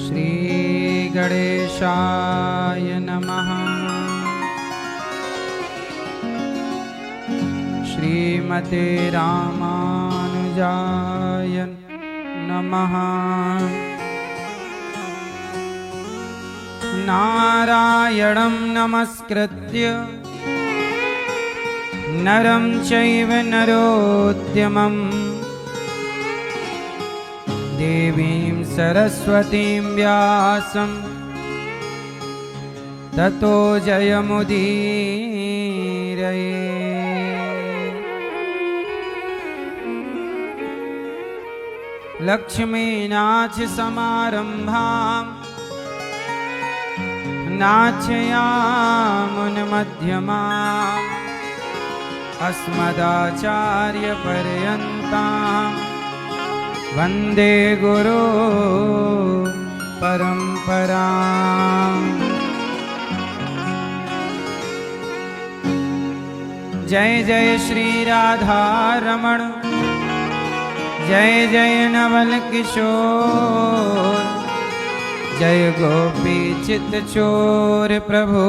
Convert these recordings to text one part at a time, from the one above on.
श्री गणेशाय नमः। श्रीमते रामानुजाय नमः। नारायणं नमस्कृत्य नरं चैव नरोत्तमं देवीं सरस्वतीं व्यासं ततो जयमुदीरये। लक्ष्मीनाथ समारंभां नाथयामुनमध्यमाम् अस्मदाचार्यपर्यन्तां वन्दे गुरु परम्पराम्। जय जय श्री राधा रमण, जय जय नवल किशोर, जय गोपी चित चोर प्रभु,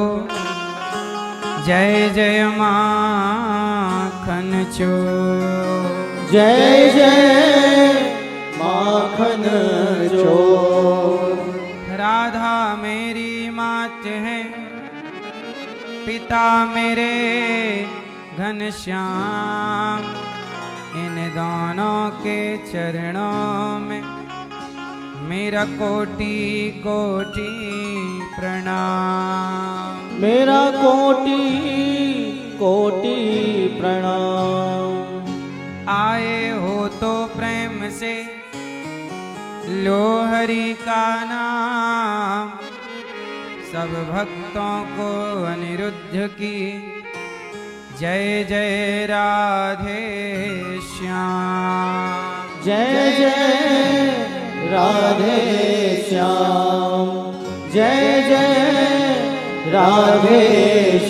जय जय माखन चोर। जय जय माखन चोर। राधा मेरी मात है, पिता मेरे घनश्याम, इन दोनों के चरणों में मेरा कोटि कोटि प्रणाम। मेरा कोटि कोटि प्रणाम। आए हो तो प्रेम से लो हरि का नाम, सब भक्तों को अनिरुद्ध की जय जय राधे श्याम। जय जय राधे श्याम, जय जय राधे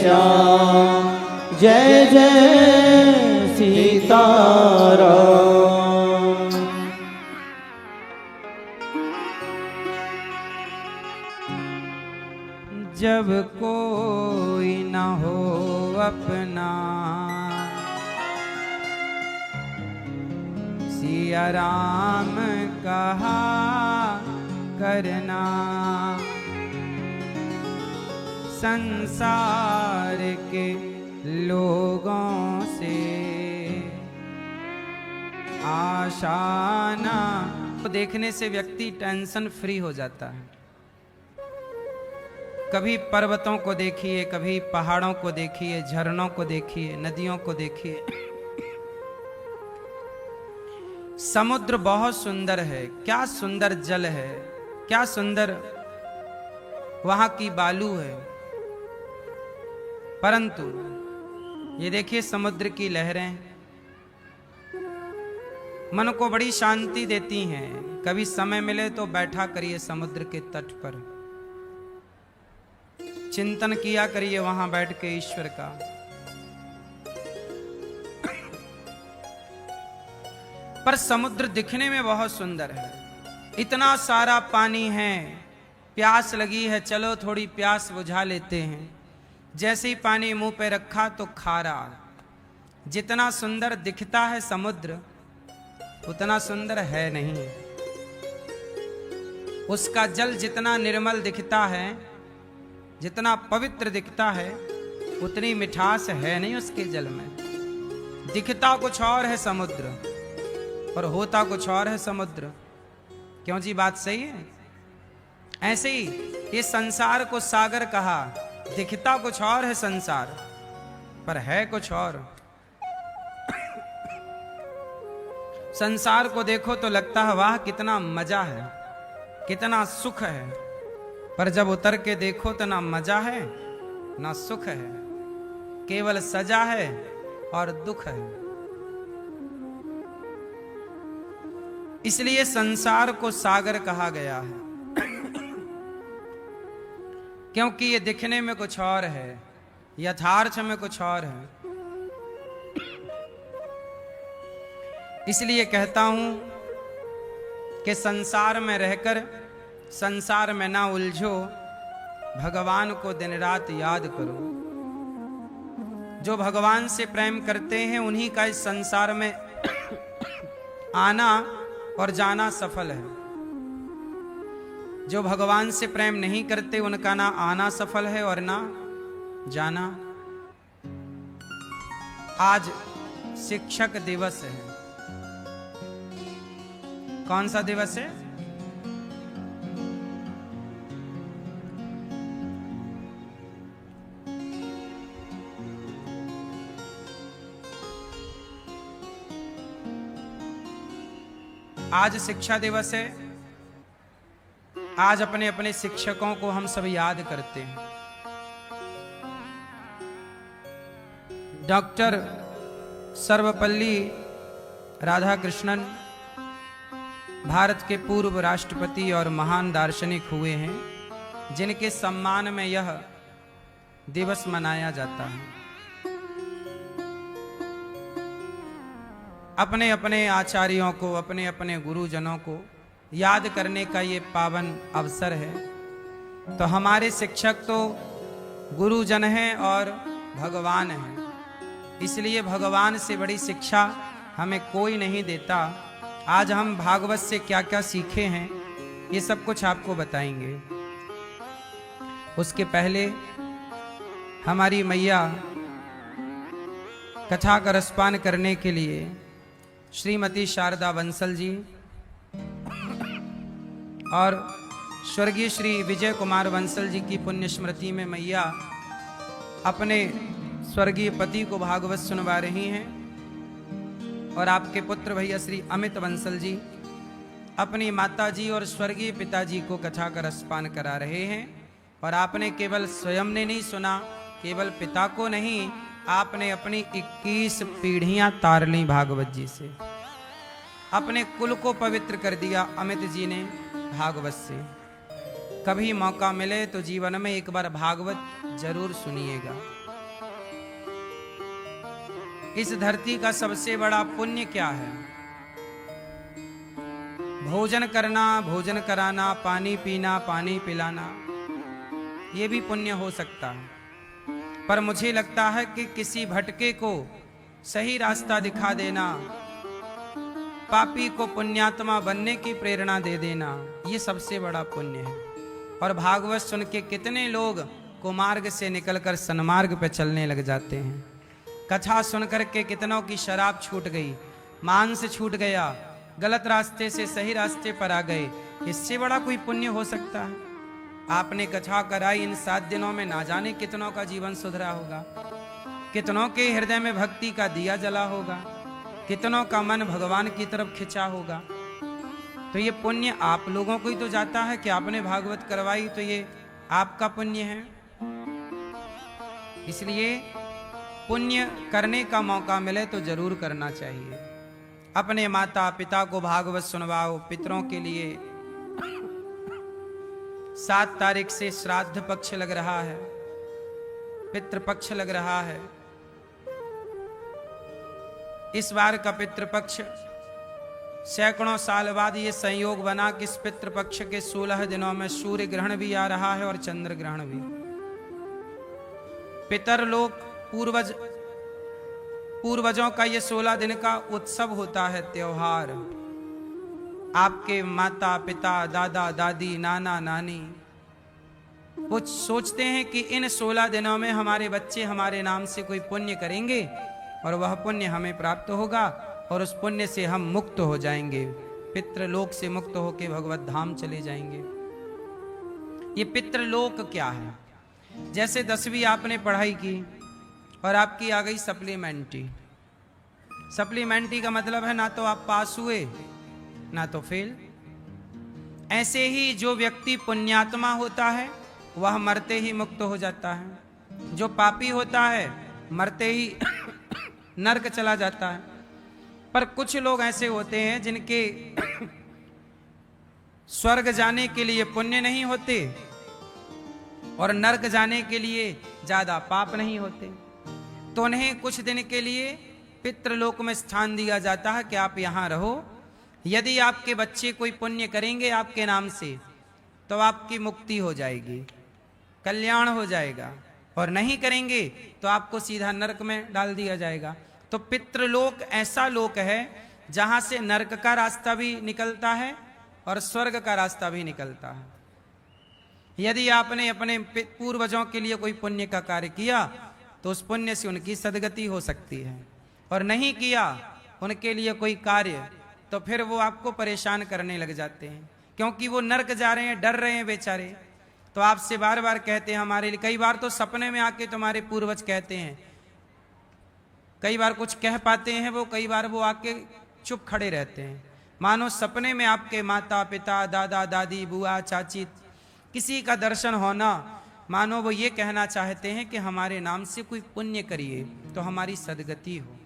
श्याम, जय जय सीताराम। जब कोई न हो अपना, सिया राम कहा करना, संसार के लोगों से आशाना। तो देखने से व्यक्ति टेंशन फ्री हो जाता है। कभी पर्वतों को देखिए, कभी पहाड़ों को देखिए, झरनों को देखिए, नदियों को देखिए। समुद्र बहुत सुंदर है, क्या सुंदर जल है, क्या सुंदर वहां की बालू है। परंतु ये देखिए समुद्र की लहरें मन को बड़ी शांति देती हैं। कभी समय मिले तो बैठा करिए समुद्र के तट पर, चिंतन किया करिए वहां बैठ के ईश्वर का। पर समुद्र दिखने में बहुत सुंदर है, इतना सारा पानी है, प्यास लगी है, चलो थोड़ी प्यास बुझा लेते हैं। जैसे ही पानी मुंह पे रखा तो खारा। जितना सुंदर दिखता है समुद्र उतना सुंदर है नहीं। उसका जल जितना निर्मल दिखता है, जितना पवित्र दिखता है, उतनी मिठास है नहीं उसके जल में। दिखता कुछ और है समुद्र और होता कुछ और है समुद्र। क्यों जी, बात सही है? ऐसे ही ये संसार को सागर कहा, दिखता कुछ और है संसार पर है कुछ और। संसार को देखो तो लगता है वाह कितना मजा है, कितना सुख है, पर जब उतर के देखो तो ना मजा है ना सुख है, केवल सजा है और दुख है। इसलिए संसार को सागर कहा गया है, क्योंकि ये दिखने में कुछ और है, यथार्थ में कुछ और है। इसलिए कहता हूं कि संसार में रहकर संसार में ना उलझो, भगवान को दिन रात याद करो। जो भगवान से प्रेम करते हैं उन्हीं का इस संसार में आना और जाना सफल है। जो भगवान से प्रेम नहीं करते उनका ना आना सफल है और ना जाना। आज शिक्षक दिवस है। कौन सा दिवस है? आज शिक्षा दिवस है। आज अपने अपने शिक्षकों को हम सब याद करते हैं। डॉक्टर सर्वपल्ली राधाकृष्णन भारत के पूर्व राष्ट्रपति और महान दार्शनिक हुए हैं, जिनके सम्मान में यह दिवस मनाया जाता है। अपने अपने आचार्यों को, अपने अपने गुरुजनों को याद करने का ये पावन अवसर है। तो हमारे शिक्षक तो गुरुजन हैं और भगवान हैं, इसलिए भगवान से बड़ी शिक्षा हमें कोई नहीं देता। आज हम भागवत से क्या क्या सीखे हैं ये सब कुछ आपको बताएंगे। उसके पहले हमारी मैया कथा का रसपान करने के लिए श्रीमती शारदा बंसल जी और स्वर्गीय श्री विजय कुमार बंसल जी की पुण्य स्मृति में मैया अपने स्वर्गीय पति को भागवत सुनवा रही हैं, और आपके पुत्र भैया श्री अमित बंसल जी अपनी माता जी और स्वर्गीय पिताजी को कथा का रसपान करा रहे हैं। और आपने केवल स्वयं ने नहीं सुना, केवल पिता को नहीं, आपने अपनी 21 पीढ़ियां तार ली भागवत जी से। अपने कुल को पवित्र कर दिया अमित जी ने भागवत से। कभी मौका मिले तो जीवन में एक बार भागवत जरूर सुनिएगा। इस धरती का सबसे बड़ा पुण्य क्या है? भोजन करना, भोजन कराना, पानी पीना, पानी पिलाना, ये भी पुण्य हो सकता है। पर मुझे लगता है कि किसी भटके को सही रास्ता दिखा देना, पापी को पुण्यात्मा बनने की प्रेरणा दे देना, ये सबसे बड़ा पुण्य है। और भागवत सुन के कितने लोग कुमार्ग से निकलकर सन्मार्ग पे चलने लग जाते हैं। कथा सुनकर के कितनों की शराब छूट गई, मांस छूट गया, गलत रास्ते से सही रास्ते पर आ गए। इससे बड़ा कोई पुण्य हो सकता है? आपने कथा कराई, इन 7 दिनों में ना जाने कितनों का जीवन सुधरा होगा, कितनों के हृदय में भक्ति का दिया जला होगा, कितनों का मन भगवान की तरफ खिंचा होगा। तो ये पुण्य आप लोगों को ही तो जाता है कि आपने भागवत करवाई, तो ये आपका पुण्य है। इसलिए पुण्य करने का मौका मिले तो जरूर करना चाहिए। अपने माता पिता को भागवत सुनवाओ। पितरों के लिए 7 तारीख से श्राद्ध पक्ष लग रहा है, पितृपक्ष लग रहा है। इस बार का पितृपक्ष सैकड़ों साल बाद ये संयोग बना कि इस पितृपक्ष के 16 दिनों में सूर्य ग्रहण भी आ रहा है और चंद्र ग्रहण भी। पितर लोग पूर्वजों का ये 16 दिन का उत्सव होता है, त्योहार। आपके माता पिता, दादा दादी, नाना नानी वो सोचते हैं कि इन 16 दिनों में हमारे बच्चे हमारे नाम से कोई पुण्य करेंगे और वह पुण्य हमें प्राप्त होगा और उस पुण्य से हम मुक्त हो जाएंगे, पितृलोक से मुक्त होकर भगवत धाम चले जाएंगे। ये पितृलोक क्या है? जैसे 10वीं आपने पढ़ाई की और आपकी आ गई सप्लीमेंट्री। सप्लीमेंट्री का मतलब है ना तो आप पास हुए ना तो फेल। ऐसे ही जो व्यक्ति पुण्यात्मा होता है वह मरते ही मुक्त हो जाता है। जो पापी होता है मरते ही नरक चला जाता है। पर कुछ लोग ऐसे होते हैं जिनके स्वर्ग जाने के लिए पुण्य नहीं होते और नरक जाने के लिए ज्यादा पाप नहीं होते, तो उन्हें कुछ दिन के लिए पितृलोक में स्थान दिया जाता है कि आप यहां रहो। यदि आपके बच्चे कोई पुण्य करेंगे आपके नाम से तो आपकी मुक्ति हो जाएगी, कल्याण हो जाएगा, और नहीं करेंगे तो आपको सीधा नरक में डाल दिया जाएगा। तो पितृलोक ऐसा लोक है जहां से नरक का रास्ता भी निकलता है और स्वर्ग का रास्ता भी निकलता है। यदि आपने अपने पूर्वजों के लिए कोई पुण्य का कार्य किया तो उस पुण्य से उनकी सदगति हो सकती है, और नहीं किया उनके लिए कोई कार्य तो फिर वो आपको परेशान करने लग जाते हैं, क्योंकि वो नरक जा रहे हैं, डर रहे हैं बेचारे। तो आपसे बार बार कहते हैं हमारे लिए, कई बार तो सपने में आके तुम्हारे पूर्वज कहते हैं, कई बार कुछ कह पाते हैं वो, कई बार वो आके चुप खड़े रहते हैं, मानो सपने में आपके माता पिता दादा दादी बुआ चाची किसी का दर्शन होना, मानो वो ये कहना चाहते हैं कि हमारे नाम से कोई पुण्य करिए तो हमारी सदगति हो।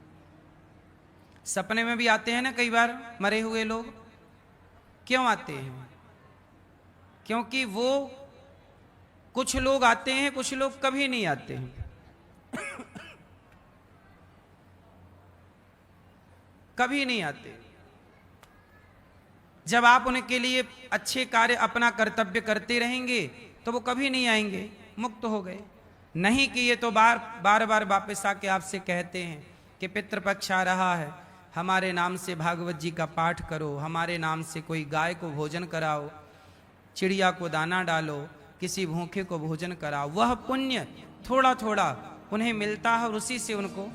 सपने में भी आते हैं ना कई बार मरे हुए लोग, क्यों आते हैं? क्योंकि वो कुछ लोग आते हैं, कुछ लोग कभी नहीं आते हैं। कभी नहीं आते। जब आप उनके लिए अच्छे कार्य अपना कर्तव्य करते रहेंगे तो वो कभी नहीं आएंगे, मुक्त हो गए। नहीं किए तो बार बार वापस आके आपसे कहते हैं कि पितृपक्ष आ रहा है, हमारे नाम से भागवत जी का पाठ करो, हमारे नाम से कोई गाय को भोजन कराओ, चिड़िया को दाना डालो, किसी भूखे को भोजन कराओ। वह पुण्य थोड़ा थोड़ा उन्हें मिलता है और उसी से उनको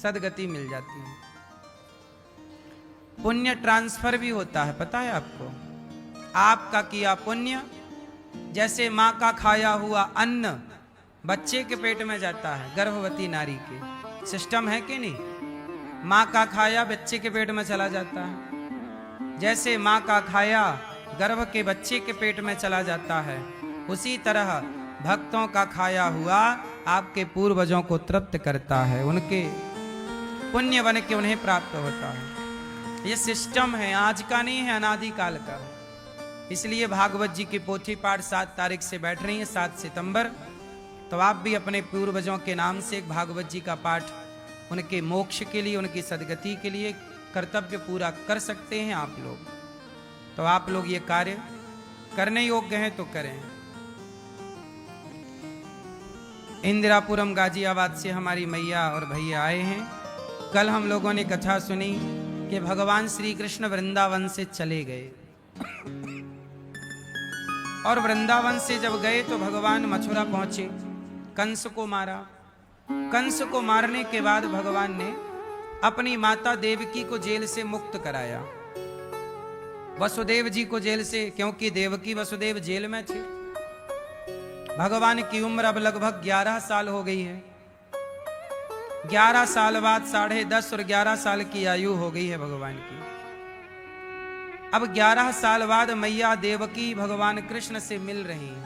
सदगति मिल जाती है। पुण्य ट्रांसफर भी होता है, पता है आपको? आपका किया पुण्य जैसे माँ का खाया हुआ अन्न बच्चे के पेट में जाता है, गर्भवती नारी के सिस्टम है कि नहीं? माँ का खाया बच्चे के पेट में चला जाता है, जैसे माँ का खाया गर्भ के बच्चे के पेट में चला जाता है, उसी तरह भक्तों का खाया हुआ आपके पूर्वजों को तृप्त करता है, उनके पुण्य बन के उन्हें प्राप्त होता है। ये सिस्टम है, आज का नहीं है, अनादिकाल का है। इसलिए भागवत जी की पोथी पाठ 7 तारीख से बैठ रही है, 7 सितंबर। तो आप भी अपने पूर्वजों के नाम से एक भागवत जी का पाठ उनके मोक्ष के लिए, उनकी सदगति के लिए कर्तव्य पूरा कर सकते हैं आप लोग। तो आप लोग ये कार्य करने योग्य हैं तो करें। इंदिरापुरम गाजियाबाद से हमारी मैया और भैया आए हैं। कल हम लोगों ने कथा सुनी कि भगवान श्री कृष्ण वृंदावन से चले गए, और वृंदावन से जब गए तो भगवान मथुरा पहुंचे, कंस को मारा। कंस को मारने के बाद भगवान ने अपनी माता देवकी को जेल से मुक्त कराया, वसुदेव जी को जेल से, क्योंकि देवकी वसुदेव जेल में थे। भगवान की उम्र अब लगभग 11 साल हो गई है। 11 साल बाद 10.5 और 11 साल की आयु हो गई है भगवान की। अब 11 साल बाद मैया देवकी भगवान कृष्ण से मिल रही हैं,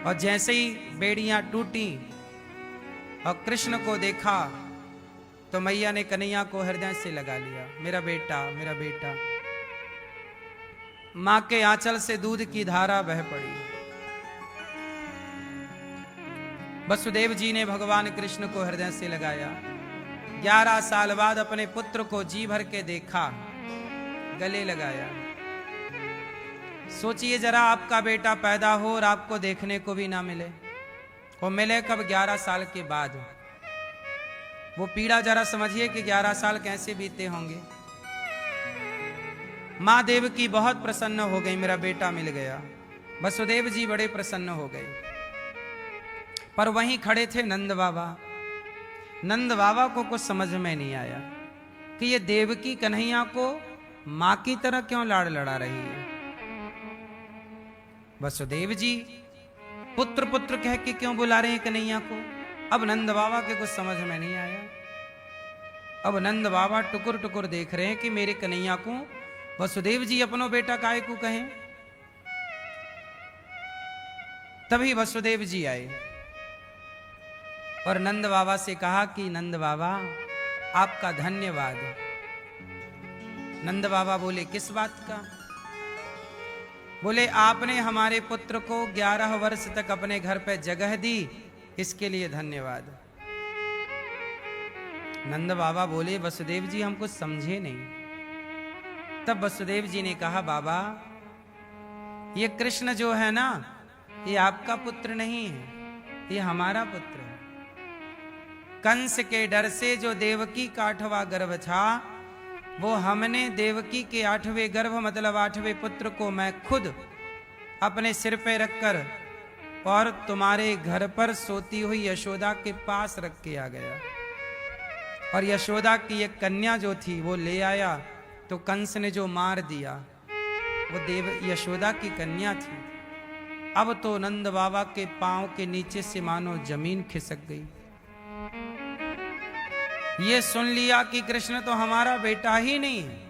और जैसे ही बेड़ियां टूटी और कृष्ण को देखा तो मैया ने कन्हैया को हृदय से लगा लिया, मेरा बेटा मेरा बेटा। मां के आंचल से दूध की धारा बह पड़ी। वसुदेव जी ने भगवान कृष्ण को हृदय से लगाया। 11 साल बाद अपने पुत्र को जी भर के देखा, गले लगाया। सोचिए जरा, आपका बेटा पैदा हो और आपको देखने को भी ना मिले, वो मिले कब? 11 साल के बाद। वो पीड़ा जरा समझिए कि 11 साल कैसे बीते होंगे। मां देव की बहुत प्रसन्न हो गई, मेरा बेटा मिल गया। वसुदेव जी बड़े प्रसन्न हो गए। पर वहीं खड़े थे नंद बाबा। नंद बाबा को कुछ समझ में नहीं आया कि ये देवकी कन्हैया को मां की तरह क्यों लाड़ लड़ा रही है। वसुदेव जी पुत्र पुत्र कह के क्यों बुला रहे हैं कन्हैया को? अब नंद बाबा के कुछ समझ में नहीं आया। अब नंद बाबा टुकुर टुकुर देख रहे हैं कि मेरे कन्हैया को वसुदेव जी अपनो बेटा काहे को कहें। तभी वसुदेव जी आए और नंद बाबा से कहा कि नंद बाबा आपका धन्यवाद। नंद बाबा बोले किस बात का? बोले आपने हमारे पुत्र को 11 वर्ष तक अपने घर पे जगह दी, इसके लिए धन्यवाद। नंद बाबा बोले वसुदेव जी हम कुछ समझे नहीं। तब वसुदेव जी ने कहा बाबा ये कृष्ण जो है ना, ये आपका पुत्र नहीं है, ये हमारा पुत्र है। कंस के डर से जो देवकी का 8वां गर्भ था, वो हमने देवकी के 8वें गर्भ मतलब 8वें पुत्र को मैं खुद अपने सिर पे रखकर और तुम्हारे घर पर सोती हुई यशोदा के पास रख के आ गया। और यशोदा की एक कन्या जो थी वो ले आया, तो कंस ने जो मार दिया वो यशोदा की कन्या थी। अब तो नंद बाबा के पांव के नीचे से मानो जमीन खिसक गई। ये सुन लिया कि कृष्ण तो हमारा बेटा ही नहीं है।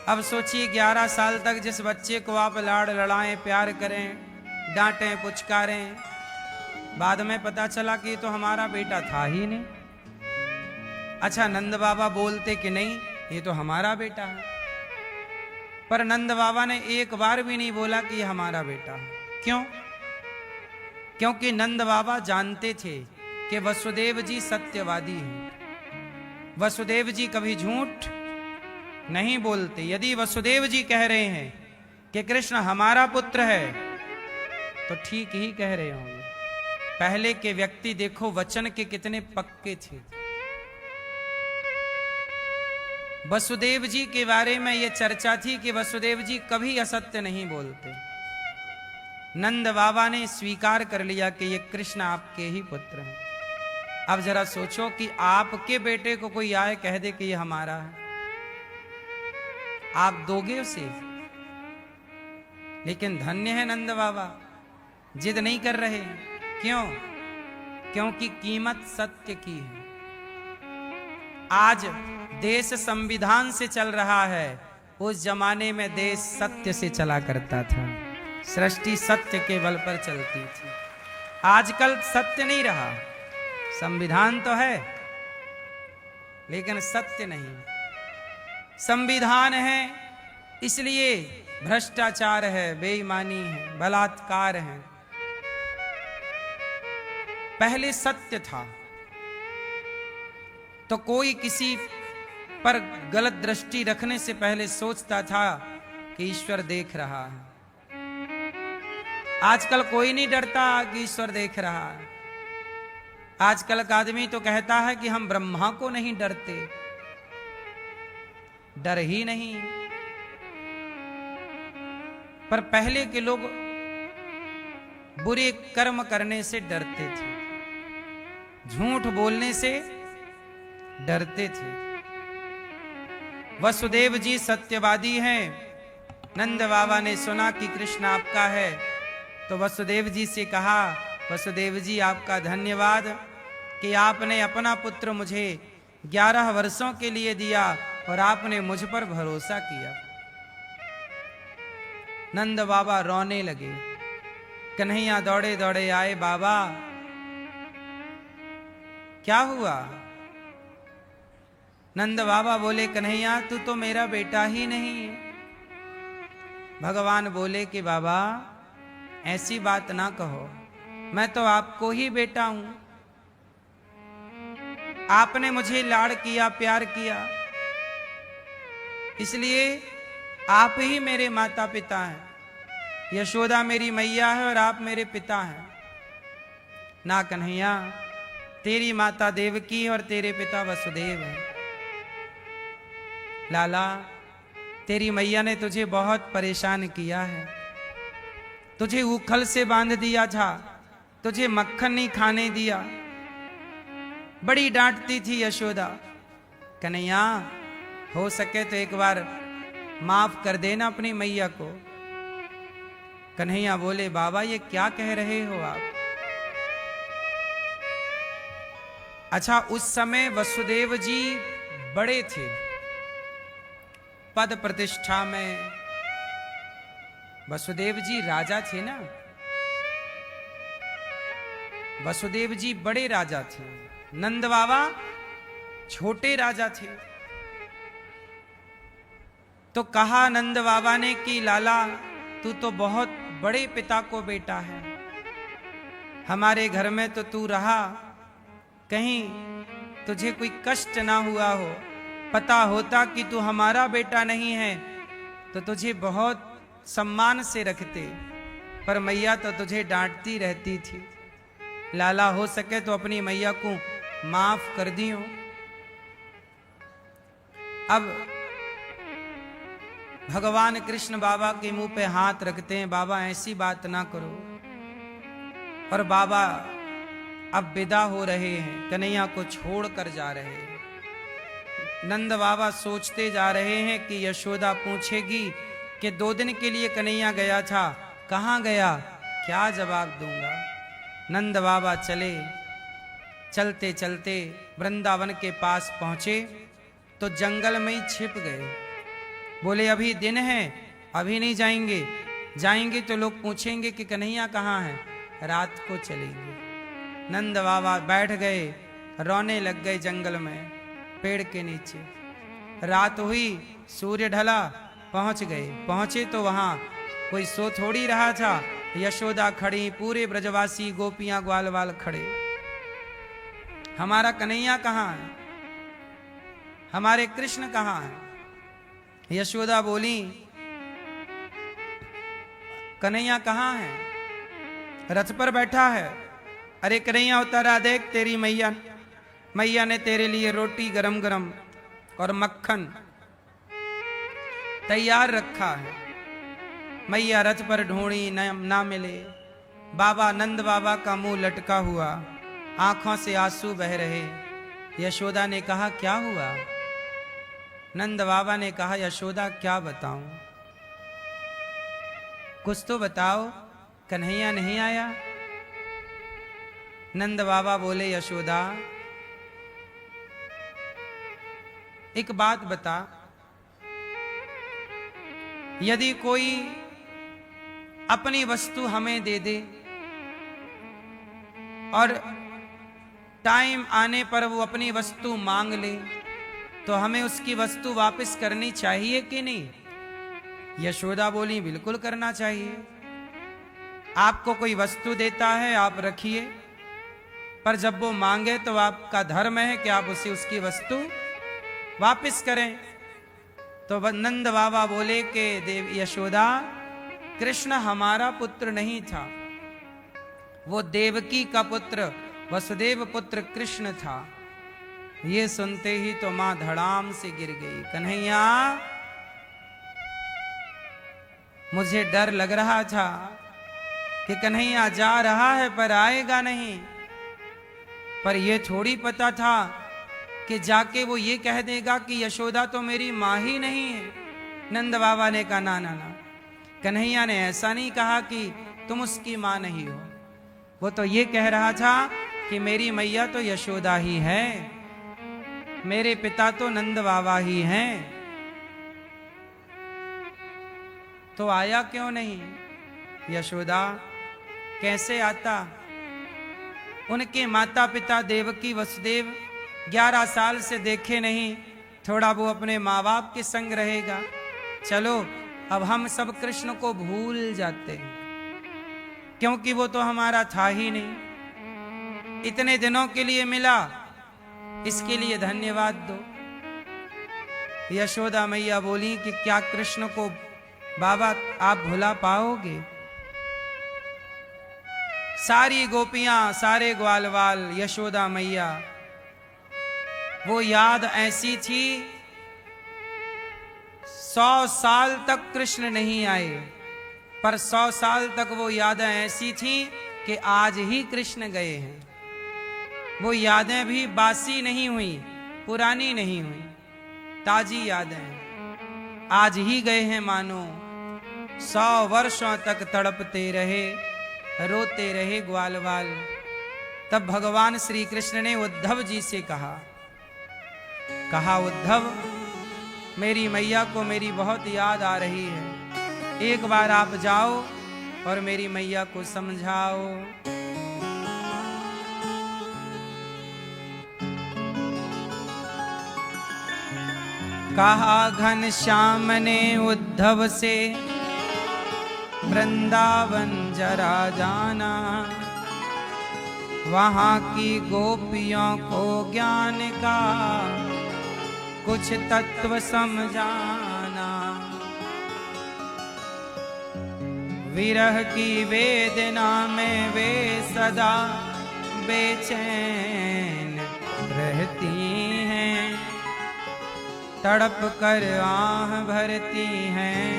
अब सोचिए 11 साल तक जिस बच्चे को आप लाड़ लड़ाएं, प्यार करें, डांटें, पुचकारें, बाद में पता चला कि ये तो हमारा बेटा था ही नहीं। अच्छा, नंद बाबा बोलते कि नहीं ये तो हमारा बेटा है, पर नंद बाबा ने एक बार भी नहीं बोला कि ये हमारा बेटा है। क्यों? क्योंकि नंद बाबा जानते थे कि वसुदेव जी सत्यवादी हैं। वसुदेव जी कभी झूठ नहीं बोलते। यदि वसुदेव जी कह रहे हैं कि कृष्ण हमारा पुत्र है, तो ठीक ही कह रहे होंगे। पहले के व्यक्ति देखो वचन के कितने पक्के थे। वसुदेव जी के बारे में यह चर्चा थी कि वसुदेव जी कभी असत्य नहीं बोलते। नंद बाबा ने स्वीकार कर लिया कि ये कृष्ण आपके ही पुत्र हैं। अब जरा सोचो कि आपके बेटे को कोई आए कह दे कि ये हमारा है, आप दोगे उसे? लेकिन धन्य है नंद बाबा, जिद नहीं कर रहे। क्यों? क्योंकि कीमत सत्य की है। आज देश संविधान से चल रहा है, उस जमाने में देश सत्य से चला करता था। सृष्टि सत्य के बल पर चलती थी। आजकल सत्य नहीं रहा। संविधान तो है लेकिन सत्य नहीं। संविधान है इसलिए भ्रष्टाचार है, बेईमानी है, बलात्कार है। पहले सत्य था तो कोई किसी पर गलत दृष्टि रखने से पहले सोचता था कि ईश्वर देख रहा है। आजकल कोई नहीं डरता कि ईश्वर देख रहा है। आजकल का आदमी तो कहता है कि हम ब्रह्मा को नहीं डरते, डर ही नहीं। पर पहले के लोग बुरे कर्म करने से डरते थे, झूठ बोलने से डरते थे। वसुदेव जी सत्यवादी हैं। नंद बाबा ने सुना कि कृष्ण आपका है, तो वसुदेव जी से कहा, वसुदेव जी आपका धन्यवाद कि आपने अपना पुत्र मुझे 11 वर्षों के लिए दिया और आपने मुझ पर भरोसा किया। नंद बाबा रोने लगे। कन्हैया दौड़े दौड़े आए, बाबा क्या हुआ? नंद बाबा बोले, कन्हैया तू तो मेरा बेटा ही नहीं है। भगवान बोले कि बाबा ऐसी बात ना कहो, मैं तो आपको ही बेटा हूं। आपने मुझे लाड़ किया, प्यार किया, इसलिए आप ही मेरे माता पिता हैं। यशोदा मेरी मैया है और आप मेरे पिता हैं। ना कन्हैया, तेरी माता देवकी और तेरे पिता वसुदेव हैं। लाला, तेरी मैया ने तुझे बहुत परेशान किया है। तुझे उखल से बांध दिया था, तुझे मक्खन नहीं खाने दिया, बड़ी डांटती थी यशोदा। कन्हैया, हो सके तो एक बार माफ कर देना अपनी मैया को। कन्हैया बोले, बाबा ये क्या कह रहे हो आप? अच्छा, उस समय वसुदेव जी बड़े थे, पद प्रतिष्ठा में। वसुदेव जी राजा थे ना, वसुदेव जी बड़े राजा थे, नंद बाबा छोटे राजा थे। तो कहा नंद बाबा ने कि लाला तू तो बहुत बड़े पिता को बेटा है, हमारे घर में तो तू रहा, कहीं तुझे कोई कष्ट ना हुआ हो। पता होता कि तू हमारा बेटा नहीं है तो तुझे बहुत सम्मान से रखते, पर मैया तो तुझे डांटती रहती थी। लाला, हो सके तो अपनी मैया को माफ कर दियो। अब भगवान कृष्ण बाबा के मुंह पे हाथ रखते हैं, बाबा ऐसी बात ना करो। और बाबा अब विदा हो रहे हैं, कन्हैया को छोड़कर जा रहे हैं। नंद बाबा सोचते जा रहे हैं कि यशोदा पूछेगी कि 2 दिन के लिए कन्हैया गया था, कहाँ गया, क्या जवाब दूंगा। नंद बाबा चले, चलते चलते वृंदावन के पास पहुंचे तो जंगल में ही छिप गए। बोले अभी दिन है, अभी नहीं जाएंगे, जाएंगे तो लोग पूछेंगे कि कन्हैया कहाँ है, रात को चलेंगे। नंद बाबा बैठ गए, रोने लग गए जंगल में पेड़ के नीचे। रात हुई, सूर्य ढला, पहुंच गए। पहुंचे तो वहां कोई सो थोड़ी रहा था। यशोदा खड़ी, पूरे ब्रजवासी गोपियां ग्वाल वाल खड़े। हमारा कन्हैया कहाँ है, हमारे कृष्ण कहाँ है। यशोदा बोली कन्हैया कहाँ है, रथ पर बैठा है। अरे कन्हैया उतारा, देख तेरी मैया ने तेरे लिए रोटी गरम गरम और मक्खन तैयार रखा है। मैया रथ पर ढूंढी, ना मिले। बाबा नंद बाबा का मुंह लटका हुआ, आंखों से आंसू बह रहे। यशोदा ने कहा क्या हुआ। नंद बाबा ने कहा यशोदा क्या बताऊं, कुछ तो बताओ, कन्हैया नहीं आया। नंद बाबा बोले यशोदा एक बात बता, यदि कोई अपनी वस्तु हमें दे दे और टाइम आने पर वो अपनी वस्तु मांग ले, तो हमें उसकी वस्तु वापस करनी चाहिए कि नहीं। यशोदा बोली बिल्कुल करना चाहिए। आपको कोई वस्तु देता है, आप रखिए, पर जब वो मांगे तो आपका धर्म है कि आप उसे उसकी वस्तु वापस करें। तो नंद बाबा बोले कि देव यशोदा, कृष्ण हमारा पुत्र नहीं था, वो देवकी का पुत्र वसुदेव पुत्र कृष्ण था। ये सुनते ही तो मां धड़ाम से गिर गई। कन्हैया, मुझे डर लग रहा था कि कन्हैया जा रहा है पर आएगा नहीं, पर यह थोड़ी पता था कि जाके वो ये कह देगा कि यशोदा तो मेरी मां ही नहीं है। नंद बाबा ने कहा ना ना ना, कन्हैया ने ऐसा नहीं कहा कि तुम उसकी मां नहीं हो। वो तो ये कह रहा था कि मेरी मैया तो यशोदा ही है, मेरे पिता तो नंद बाबा ही हैं। तो आया क्यों नहीं। यशोदा कैसे आता, उनके माता पिता देवकी वसुदेव 11 साल से देखे नहीं, थोड़ा वो अपने माँ बाप के संग रहेगा। चलो अब हम सब कृष्ण को भूल जाते हैं, क्योंकि वो तो हमारा था ही नहीं। इतने दिनों के लिए मिला, इसके लिए धन्यवाद दो। यशोदा मैया बोली कि क्या कृष्ण को बाबा आप भुला पाओगे। सारी गोपियां, सारे ग्वालवाल, यशोदा मैया, वो याद ऐसी थी 100 साल तक कृष्ण नहीं आए, पर 100 साल तक वो यादें ऐसी थी कि आज ही कृष्ण गए हैं। वो यादें भी बासी नहीं हुई, पुरानी नहीं हुई, ताजी यादें आज ही गए हैं। मानो 100 वर्षों तक तड़पते रहे, रोते रहे ग्वालवाल। तब भगवान श्री कृष्ण ने उद्धव जी से कहा उद्धव, मेरी मैया को मेरी बहुत याद आ रही है, एक बार आप जाओ और मेरी मैया को समझाओ। कहा घनश्याम ने उद्धव से, वृंदावन जरा जाना, वहां की गोपियों को ज्ञान का कुछ तत्व समझाना। विरह की वेदना में वे सदा बेचैन रहती हैं, तड़प कर आह भरती हैं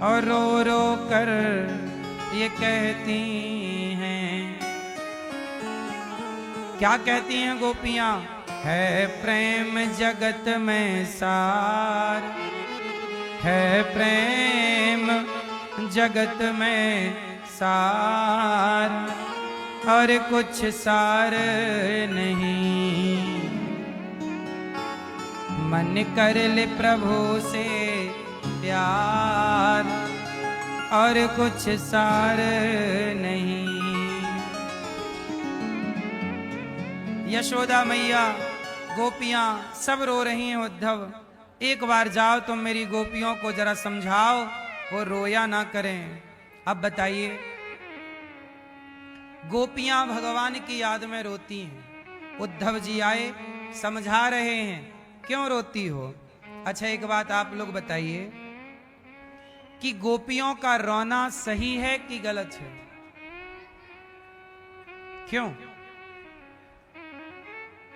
और रो रो कर ये कहती हैं। क्या कहती हैं गोपियां? है प्रेम जगत में सार, है प्रेम जगत में सार, और कुछ सार नहीं। मन कर ले प्रभु से प्यार, और कुछ सार नहीं। यशोदा मैया, गोपियां सब रो रही हैं। उद्धव, एक बार जाओ तुम मेरी गोपियों को जरा समझाओ, वो रोया ना करें। अब बताइए, गोपियां भगवान की याद में रोती हैं। उद्धव जी आए, समझा रहे हैं, क्यों रोती हो? अच्छा एक बात आप लोग बताइए कि गोपियों का रोना सही है कि गलत है? क्यों?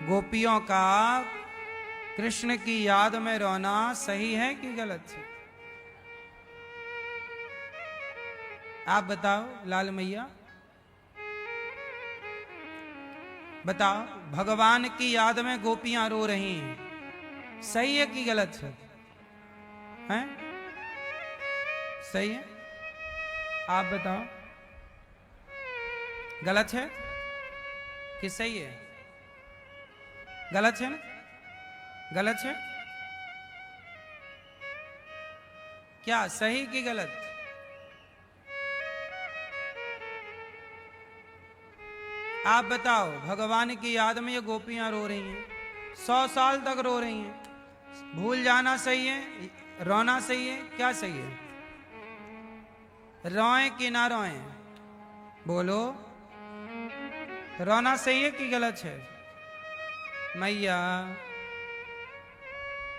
गोपियों का कृष्ण की याद में रोना सही है कि गलत है? आप बताओ लाल मैया, बताओ। भगवान की याद में गोपियां रो रही हैं, सही है कि गलत है? हैं? सही है? आप बताओ, गलत है कि सही है? गलत है ना? गलत है क्या? सही कि गलत? आप बताओ। भगवान की याद में ये गोपियां रो रही हैं, 100 साल तक रो रही हैं। भूल जाना सही है? रोना सही है? क्या सही है? रोएं कि ना रोएं? बोलो, रोना सही है कि गलत है? मैया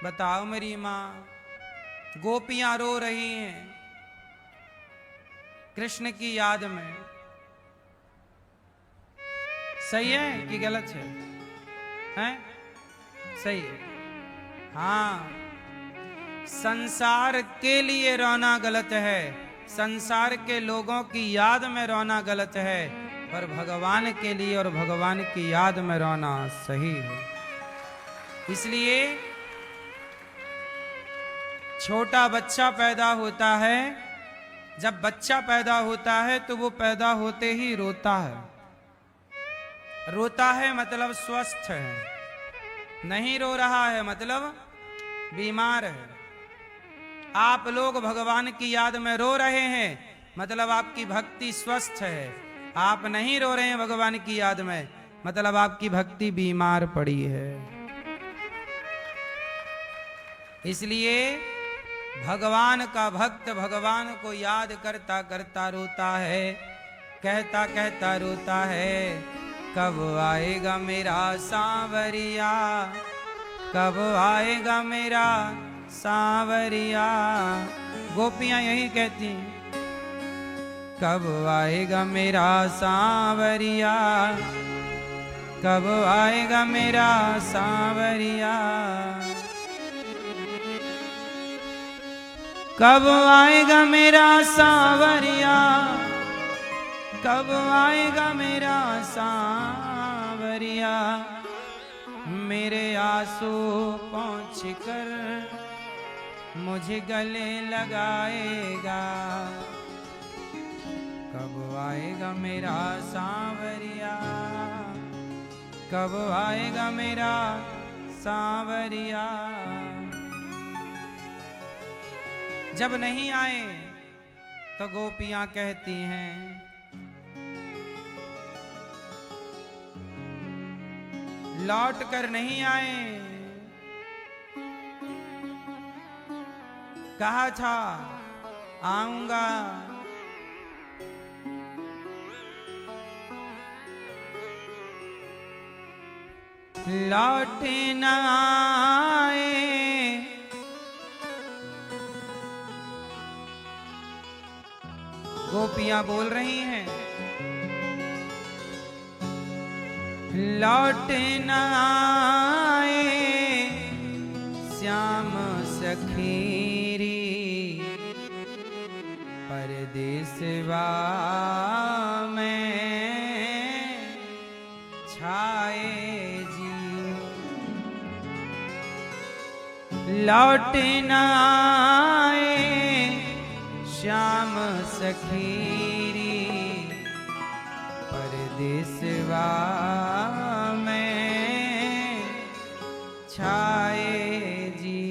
बताओ मेरी माँ, गोपियां रो रही हैं कृष्ण की याद में, सही है कि गलत है? हैं? सही है। हाँ, संसार के लिए रोना गलत है, संसार के लोगों की याद में रोना गलत है, पर भगवान के लिए और भगवान की याद में रोना सही है। इसलिए छोटा बच्चा पैदा होता है, जब बच्चा पैदा होता है तो वो पैदा होते ही रोता है। रोता है मतलब स्वस्थ है, नहीं रो रहा है मतलब बीमार है। आप लोग भगवान की याद में रो रहे हैं मतलब आपकी भक्ति स्वस्थ है। आप नहीं रो रहे हैं भगवान की याद में मतलब आपकी भक्ति बीमार पड़ी है। इसलिए भगवान का भक्त भगवान को याद करता करता रोता है, कहता कहता रोता है, कब आएगा मेरा सांवरिया, कब आएगा मेरा सांवरिया। गोपियां यही कहती हैं, कब आएगा मेरा सांवरिया, कब आएगा मेरा सांवरिया, कब आएगा मेरा सांवरिया, कब आएगा मेरा सांवरिया। मेरे आंसू पहुँच कर मुझे गले लगाएगा, कब आएगा मेरा सांवरिया, कब आएगा मेरा सांवरिया। जब नहीं आए तो गोपियां कहती हैं, लौट कर नहीं आए, कहा था आऊंगा, लौट न आए, गोपियां बोल रही हैं, लौट न आए श्याम सखीरी, परदेसवा में छाए जी। लौट न आए श्याम सखीरी, परदेसवा में छाए जी।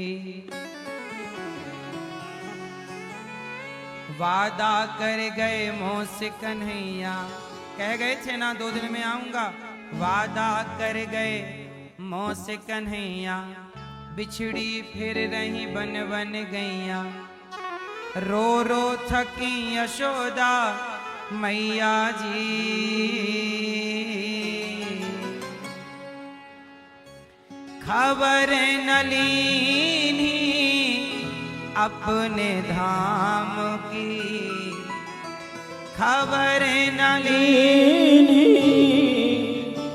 वादा कर गए मोह से कन्हैया, कह गए थे ना 2 दिन में आऊंगा। वादा कर गए मोह से कन्हैया, बिछड़ी फिर रही बन बन गैया। रो रो थकी यशोदा मैया जी, खबर न लीनी अपने धाम की, खबर न लीनी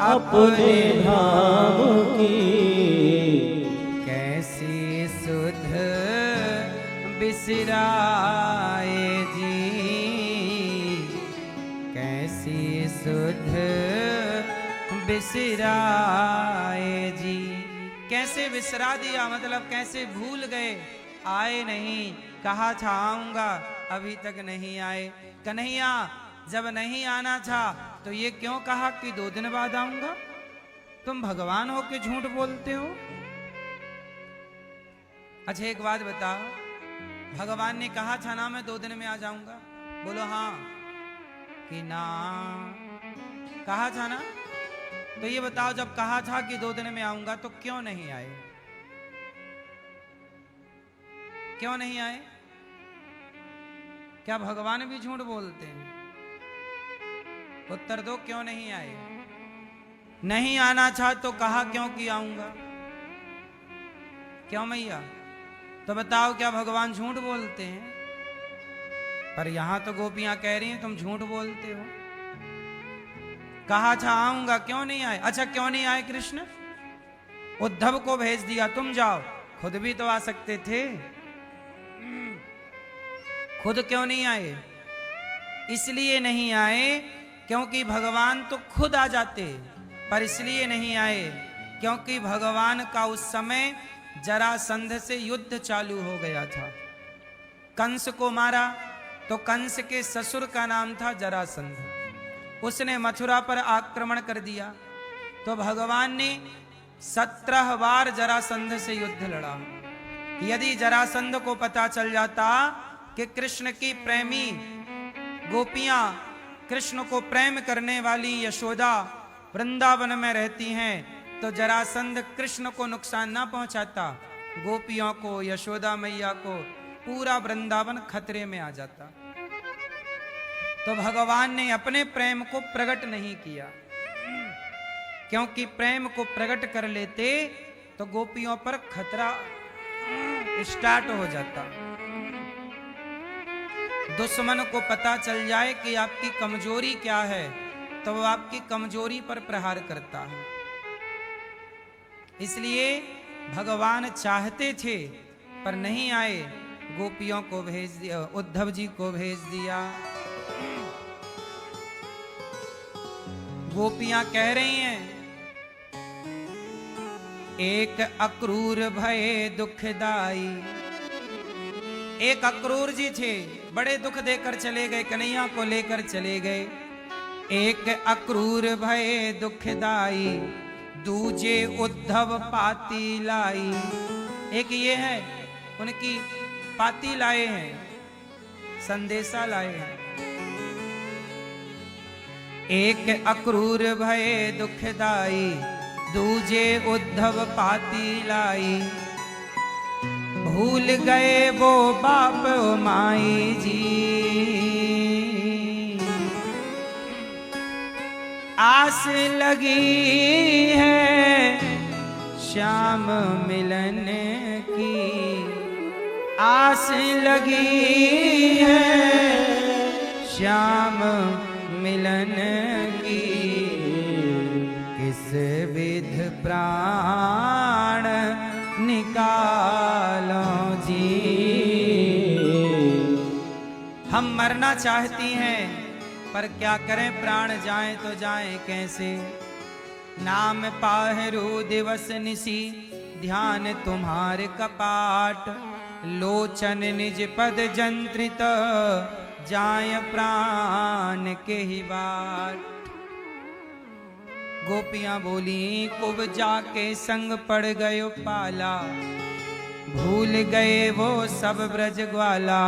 अपने धाम की। कैसी सुध बिसराए जी, कैसी सुध बिसराए जी। कैसे बिसरा दिया, मतलब कैसे भूल गए, आए नहीं। कहा था आऊंगा, अभी तक नहीं आए। कन्हैया जब नहीं आना था तो ये क्यों कहा कि 2 दिन बाद आऊंगा? तुम भगवान हो के झूठ बोलते हो। अच्छा एक बात बताओ, भगवान ने कहा था ना मैं 2 दिन में आ जाऊंगा? बोलो हाँ कि ना? कहा था ना? तो ये बताओ, जब कहा था कि 2 दिन में आऊंगा तो क्यों नहीं आए? क्यों नहीं आए? क्या भगवान भी झूठ बोलते हैं? उत्तर दो, क्यों नहीं आए? नहीं आना था तो कहा क्यों कि आऊंगा? क्यों मैया? तो बताओ, क्या भगवान झूठ बोलते हैं? पर यहां तो गोपियां कह रही हैं तुम झूठ बोलते हो। कहा था आऊंगा, क्यों नहीं आए? अच्छा क्यों नहीं आए कृष्ण? उद्धव को भेज दिया, तुम जाओ। खुद भी तो आ सकते थे। खुद क्यों नहीं आए? इसलिए नहीं आए क्योंकि भगवान तो खुद आ जाते, पर इसलिए नहीं आए क्योंकि भगवान का उस समय जरासंध से युद्ध चालू हो गया था। कंस को मारा तो कंस के ससुर का नाम था जरासंध। उसने मथुरा पर आक्रमण कर दिया तो भगवान ने 17 बार जरासंध से युद्ध लड़ा। यदि जरासंध को पता चल जाता कि कृष्ण की प्रेमी गोपियां, कृष्ण को प्रेम करने वाली यशोदा वृंदावन में रहती हैं, तो जरासंध कृष्ण को नुकसान ना पहुंचाता, गोपियों को, यशोदा मैया को, पूरा वृंदावन खतरे में आ जाता। तो भगवान ने अपने प्रेम को प्रकट नहीं किया, क्योंकि प्रेम को प्रकट कर लेते तो गोपियों पर खतरा स्टार्ट हो जाता। दुश्मन को पता चल जाए कि आपकी कमजोरी क्या है तो वो आपकी कमजोरी पर प्रहार करता है। इसलिए भगवान चाहते थे पर नहीं आए, गोपियों को भेज दिया, उद्धव जी को भेज दिया। गोपियां कह रही हैं, एक अक्रूर भय दुखदाई। एक अक्रूर जी थे, बड़े दुख देकर चले गए, कन्हैया को लेकर चले गए। एक अक्रूर भय दुखदाई, दूजे उद्धव पाती लाई। एक ये है, उनकी पाती लाए हैं, संदेशा लाए हैं। एक अक्रूर भय दुखदाई, दूजे उद्धव पाती लाई। भूल गए वो बाप माई जी, आस लगी है श्याम मिलन की। आस लगी है श्याम मिलन की किस विध प्राण निकालो जी। हम मरना चाहती हैं पर क्या करें, प्राण जाएं तो जाएं कैसे। नाम पाहरू दिवस निसी ध्यान तुम्हारे कपाट, लोचन निज पद जंत्रित जाय प्राण के ही बाट। गोपियां बोली कुब जाके संग पड़ गयो पाला, भूल गए वो सब ब्रज ग्वाला।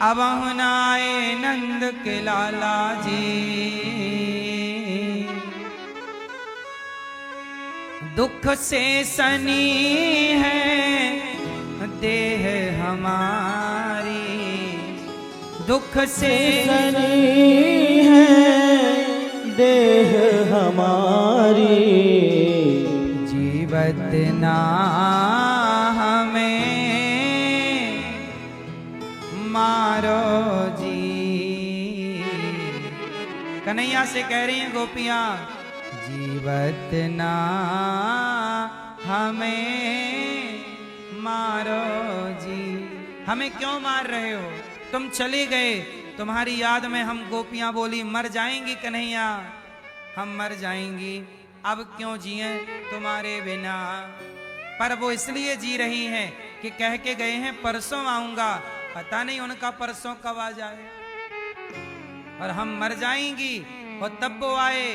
अब नाए नंद के लाला जी, दुख से सनी है देह हमारी, दुख से सनी है देह हमारी। जीवत ना हमें मारो जी। कन्हैया से कह रही हैं गोपियां, जीवत ना हमें मारो जी। हमें क्यों मार रहे हो, तुम चले गए, तुम्हारी याद में हम गोपियां बोली मर जाएंगी कन्हैया, हम मर जाएंगी, अब क्यों जिए तुम्हारे बिना। पर वो इसलिए जी रही हैं कि कह के गए हैं परसों आऊंगा, पता नहीं उनका परसों कब आ जाए। और हम मर जाएंगी और तब वो आए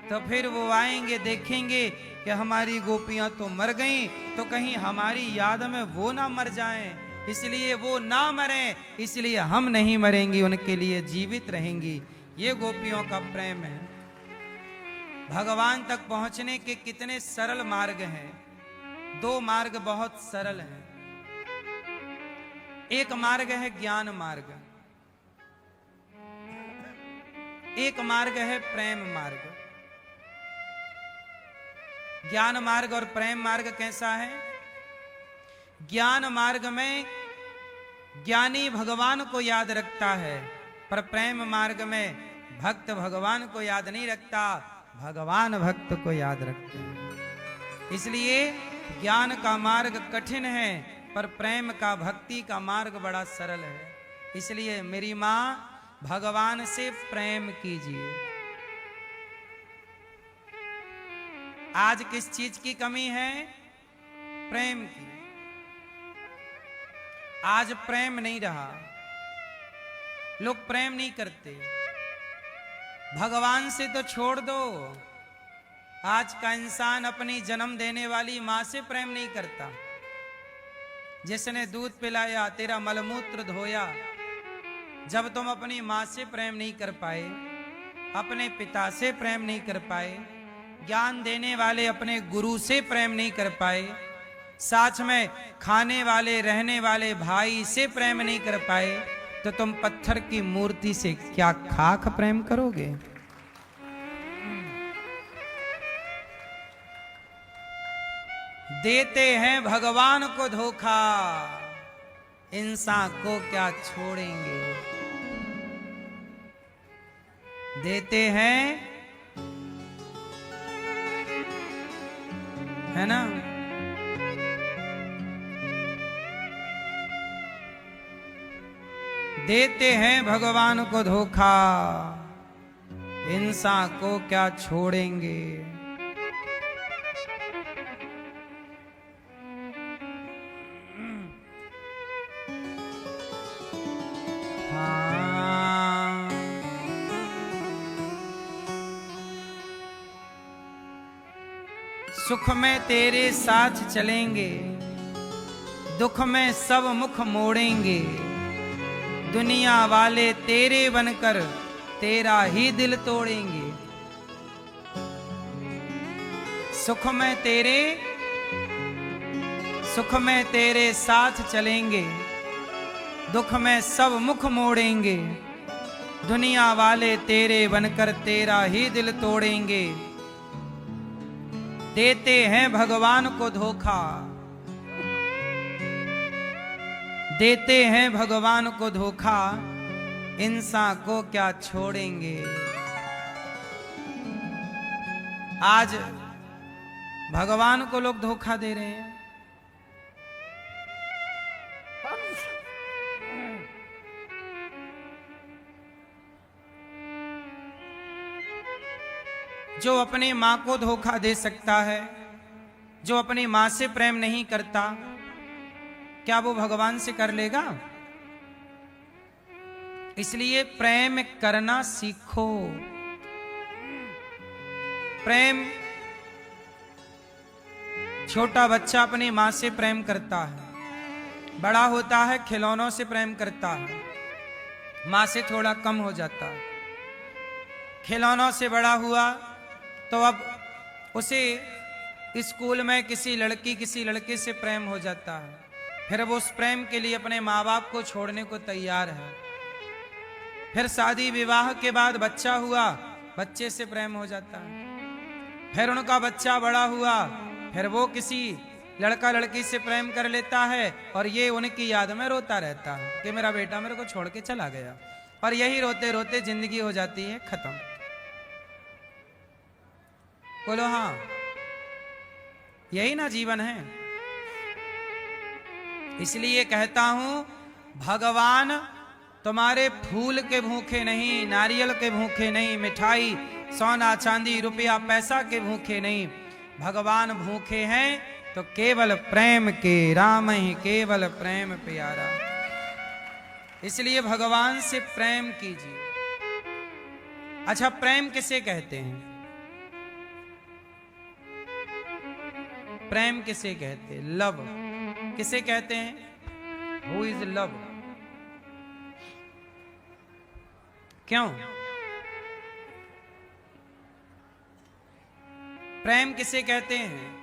तो फिर वो आएंगे, देखेंगे कि हमारी गोपियां तो मर गईं, तो कहीं हमारी याद में वो ना मर जाएं, इसलिए वो ना मरें, इसलिए हम नहीं मरेंगी, उनके लिए जीवित रहेंगी। ये गोपियों का प्रेम है। भगवान तक पहुंचने के कितने सरल मार्ग हैं। दो मार्ग बहुत सरल हैं। एक मार्ग है ज्ञान मार्ग, एक मार्ग है प्रेम मार्ग। ज्ञान मार्ग और प्रेम मार्ग कैसा है? ज्ञान मार्ग में ज्ञानी भगवान को याद रखता है, पर प्रेम मार्ग में भक्त भगवान को याद नहीं रखता, भगवान भक्त को याद रखते हैं। इसलिए ज्ञान का मार्ग कठिन है, पर प्रेम का, भक्ति का मार्ग बड़ा सरल है। इसलिए मेरी मां, भगवान से प्रेम कीजिए। आज किस चीज की कमी है? प्रेम की। आज प्रेम नहीं रहा, लोग प्रेम नहीं करते। भगवान से तो छोड़ दो, आज का इंसान अपनी जन्म देने वाली मां से प्रेम नहीं करता। जिसने दूध पिलाया, तेरा मलमूत्र धोया, जब तुम अपनी मां से प्रेम नहीं कर पाए, अपने पिता से प्रेम नहीं कर पाए, ज्ञान देने वाले अपने गुरु से प्रेम नहीं कर पाए, साथ में खाने वाले रहने वाले भाई से प्रेम नहीं कर पाए, तो तुम पत्थर की मूर्ति से क्या खाक प्रेम करोगे? देते हैं भगवान को धोखा, इंसान को क्या छोड़ेंगे। देते हैं, है ना? देते हैं भगवान को धोखा, इंसान को क्या छोड़ेंगे। हाँ, सुख में तेरे साथ चलेंगे, दुख में सब मुख मोड़ेंगे। दुनिया वाले तेरे बनकर तेरा ही दिल तोड़ेंगे। सुख में तेरे साथ चलेंगे, दुख में सब मुख मोड़ेंगे। दुनिया वाले तेरे बनकर तेरा ही दिल तोड़ेंगे। देते हैं भगवान को धोखा, देते हैं भगवान को धोखा, इंसान को क्या छोड़ेंगे। आज भगवान को लोग धोखा दे रहे हैं। जो अपनी मां को धोखा दे सकता है, जो अपनी मां से प्रेम नहीं करता, क्या वो भगवान से कर लेगा? इसलिए प्रेम करना सीखो। प्रेम, छोटा बच्चा अपनी मां से प्रेम करता है, बड़ा होता है खिलौनों से प्रेम करता है, मां से थोड़ा कम हो जाता है। खिलौनों से बड़ा हुआ तो अब उसे स्कूल में किसी लड़की किसी लड़के से प्रेम हो जाता है, फिर वो उस प्रेम के लिए अपने माँ बाप को छोड़ने को तैयार है। फिर शादी विवाह के बाद बच्चा हुआ, बच्चे से प्रेम हो जाता है। फिर उनका बच्चा बड़ा हुआ, फिर वो किसी लड़का लड़की से प्रेम कर लेता है और ये उनकी याद में रोता रहता है कि मेरा बेटा मेरे को छोड़ के चला गया। और यही रोते रोते जिंदगी हो जाती है खत्म। बोलो हाँ, यही ना जीवन है। इसलिए कहता हूं, भगवान तुम्हारे फूल के भूखे नहीं, नारियल के भूखे नहीं, मिठाई सोना चांदी रुपया पैसा के भूखे नहीं। भगवान भूखे हैं तो केवल प्रेम के, राम ही केवल प्रेम प्यारा। इसलिए भगवान से प्रेम कीजिए। अच्छा, प्रेम किसे कहते हैं? प्रेम किसे कहते हैं? लव किसे कहते हैं? Who is love? क्यों? प्रेम किसे कहते हैं?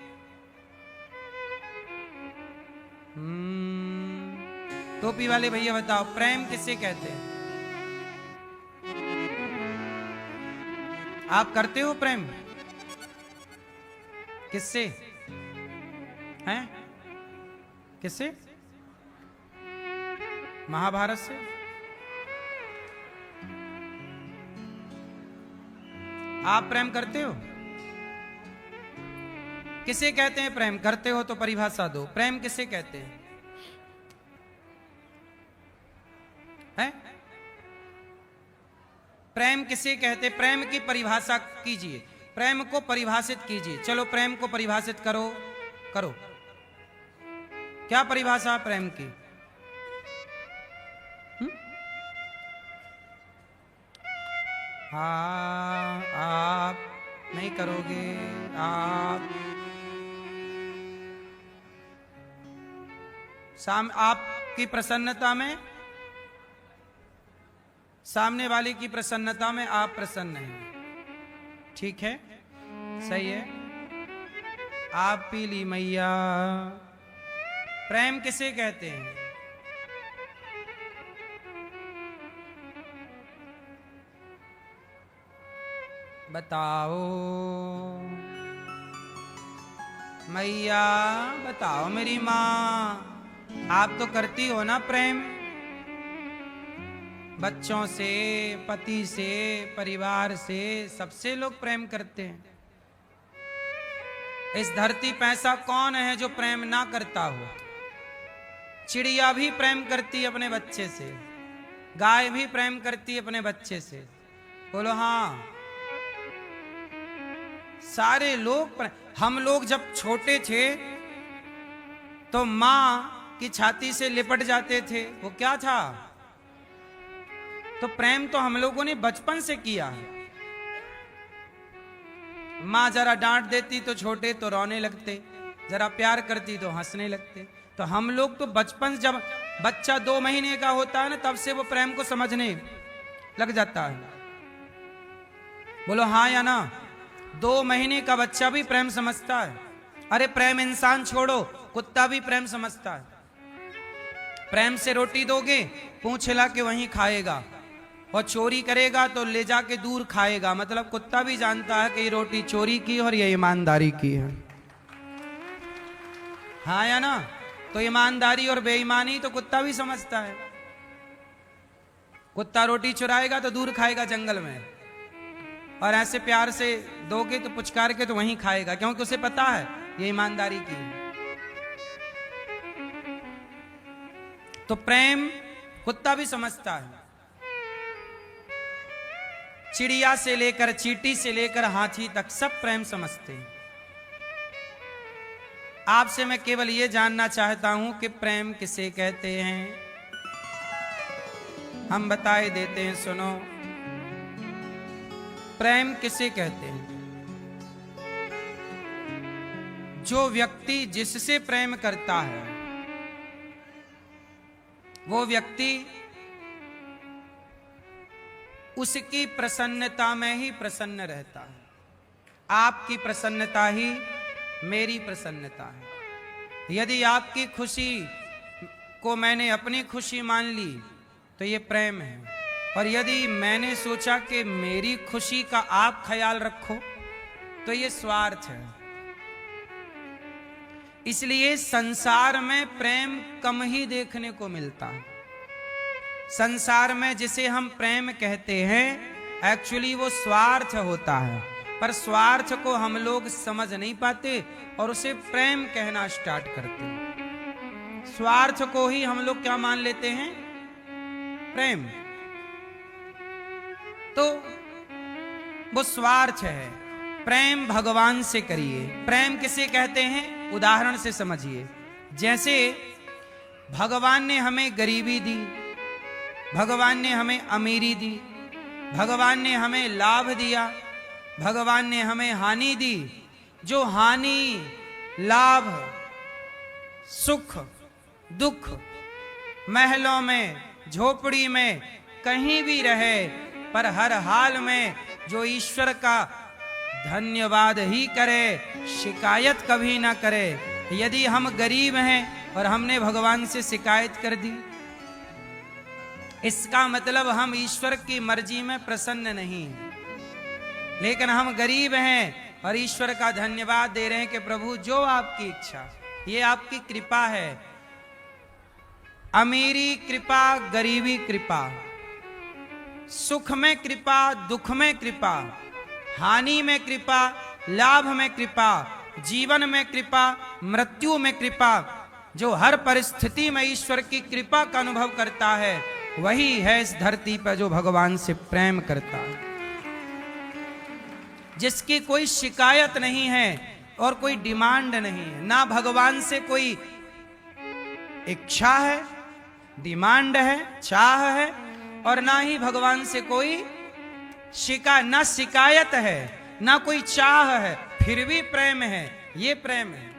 टोपी वाले भैया बताओ, प्रेम किसे कहते हैं? आप करते हो प्रेम? किससे हैं? किससे? महाभारत से? आप प्रेम करते हो? किसे कहते हैं प्रेम? करते हो तो परिभाषा दो, प्रेम किसे कहते हैं? हैं? प्रेम किसे कहते? प्रेम की परिभाषा कीजिए, प्रेम को परिभाषित कीजिए। चलो प्रेम को परिभाषित करो, करो। क्या परिभाषा प्रेम की? हाँ, आप नहीं करोगे? आप आपकी प्रसन्नता में, सामने वाले की प्रसन्नता में आप प्रसन्न हैं, ठीक है, सही है। आप पीली मैया। प्रेम किसे कहते हैं? बताओ मैया, बताओ मेरी माँ। आप तो करती हो ना प्रेम, बच्चों से, पति से, परिवार से, सबसे लोग प्रेम करते हैं। इस धरती पे ऐसा कौन है जो प्रेम ना करता हो? चिड़िया भी प्रेम करती अपने बच्चे से, गाय भी प्रेम करती अपने बच्चे से। बोलो हाँ, सारे लोग। हम लोग जब छोटे थे तो माँ की छाती से लिपट जाते थे, वो क्या था? तो प्रेम तो हम लोगों ने बचपन से किया है। माँ जरा डांट देती तो छोटे तो रोने लगते, जरा प्यार करती तो हंसने लगते। तो हम लोग तो बचपन, जब बच्चा 2 महीने का होता है ना, तब से वो प्रेम को समझने लग जाता है। बोलो हाँ या ना? 2 महीने का बच्चा भी प्रेम समझता है। अरे प्रेम इंसान छोड़ो, कुत्ता भी प्रेम समझता है। प्रेम से रोटी दोगे, पूंछ हिला के वहीं खाएगा, और चोरी करेगा तो ले जाके दूर खाएगा। मतलब कुत्ता भी जानता है कि ये रोटी चोरी की और ये ईमानदारी की है। हाँ या ना? तो ईमानदारी और बेईमानी तो कुत्ता भी समझता है। कुत्ता रोटी चुराएगा तो दूर खाएगा जंगल में, और ऐसे प्यार से दोगे तो पुचकार के तो वहीं खाएगा, क्योंकि उसे पता है ये ईमानदारी की है। तो प्रेम कुत्ता भी समझता है। चिड़िया से लेकर, चींटी से लेकर हाथी तक सब प्रेम समझते हैं। आपसे मैं केवल यह जानना चाहता हूं कि प्रेम किसे कहते हैं। हम बताए देते हैं, सुनो। प्रेम किसे कहते हैं? जो व्यक्ति जिससे प्रेम करता है वो व्यक्ति उसकी प्रसन्नता में ही प्रसन्न रहता है। आपकी प्रसन्नता ही मेरी प्रसन्नता है। यदि आपकी खुशी को मैंने अपनी खुशी मान ली तो ये प्रेम है, और यदि मैंने सोचा कि मेरी खुशी का आप ख्याल रखो तो ये स्वार्थ है। इसलिए संसार में प्रेम कम ही देखने को मिलता है। संसार में जिसे हम प्रेम कहते हैं एक्चुअली वो स्वार्थ होता है, पर स्वार्थ को हम लोग समझ नहीं पाते और उसे प्रेम कहना स्टार्ट करते हैं। स्वार्थ को ही हम लोग क्या मान लेते हैं? प्रेम। तो वो स्वार्थ है। प्रेम भगवान से करिए। प्रेम किसे कहते हैं? उदाहरण से समझिए। जैसे भगवान ने हमें गरीबी दी, भगवान ने हमें अमीरी दी, भगवान ने हमें लाभ दिया, भगवान ने हमें हानि दी। जो हानि, लाभ, सुख, दुख, महलों में, झोपड़ी में, कहीं भी रहे, पर हर हाल में जो ईश्वर का धन्यवाद ही करे, शिकायत कभी ना करे। यदि हम गरीब हैं और हमने भगवान से शिकायत कर दी, इसका मतलब हम ईश्वर की मर्जी में प्रसन्न नहीं हैं। लेकिन हम गरीब हैं और ईश्वर का धन्यवाद दे रहे हैं कि प्रभु जो आपकी इच्छा, ये आपकी कृपा है। अमीरी कृपा, गरीबी कृपा, सुख में कृपा, दुख में कृपा, हानि में कृपा, लाभ में कृपा, जीवन में कृपा, मृत्यु में कृपा। जो हर परिस्थिति में ईश्वर की कृपा का अनुभव करता है वही है इस धरती पर जो भगवान से प्रेम करता है। जिसकी कोई शिकायत नहीं है और कोई डिमांड नहीं है। ना भगवान से कोई इच्छा है, डिमांड है, चाह है, और ना ही भगवान से कोई ना शिकायत है, ना कोई चाह है, फिर भी प्रेम है। ये प्रेम है।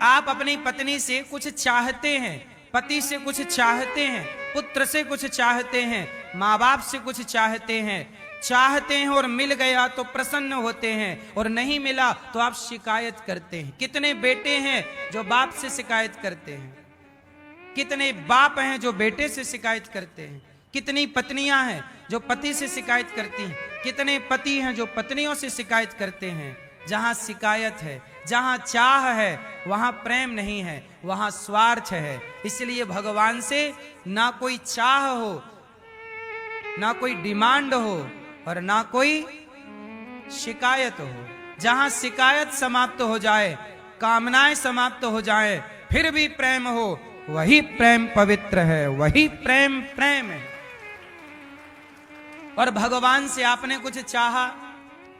आप अपनी पत्नी से कुछ चाहते हैं, पति से कुछ चाहते हैं, पुत्र से कुछ चाहते हैं, माँ बाप से कुछ चाहते हैं और मिल गया तो प्रसन्न होते हैं, और नहीं मिला तो आप शिकायत करते हैं। कितने बेटे हैं जो बाप से शिकायत करते हैं? कितने बाप हैं जो बेटे से शिकायत करते हैं? कितनी पत्नियां हैं जो पति से शिकायत करती हैं? कितने पति हैं जो पत्नियों से शिकायत करते हैं? जहां शिकायत है, जहां चाह है, वहां प्रेम नहीं है, वहां स्वार्थ है। इसलिए भगवान से ना कोई चाह हो, ना कोई डिमांड हो, और ना कोई शिकायत हो। जहां शिकायत समाप्त हो जाए, कामनाएं समाप्त हो जाए, फिर भी प्रेम हो, वही प्रेम पवित्र है, वही प्रेम प्रेम है। और भगवान से आपने कुछ चाहा,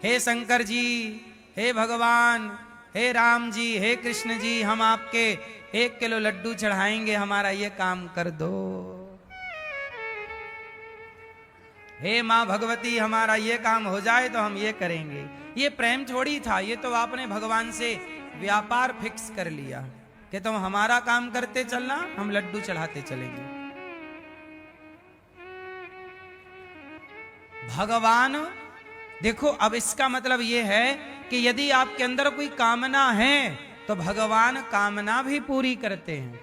हे शंकर जी, हे भगवान, हे राम जी, हे कृष्ण जी, हम आपके 1 किलो लड्डू चढ़ाएंगे, हमारा ये काम कर दो। हे माँ भगवती, हमारा ये काम हो जाए तो हम ये करेंगे। ये प्रेम थोड़ी था, ये तो आपने भगवान से व्यापार फिक्स कर लिया कि तुम हमारा काम करते चलना, हम लड्डू चढ़ाते चलेंगे। भगवान देखो, अब इसका मतलब यह है कि यदि आपके अंदर कोई कामना है तो भगवान कामना भी पूरी करते हैं।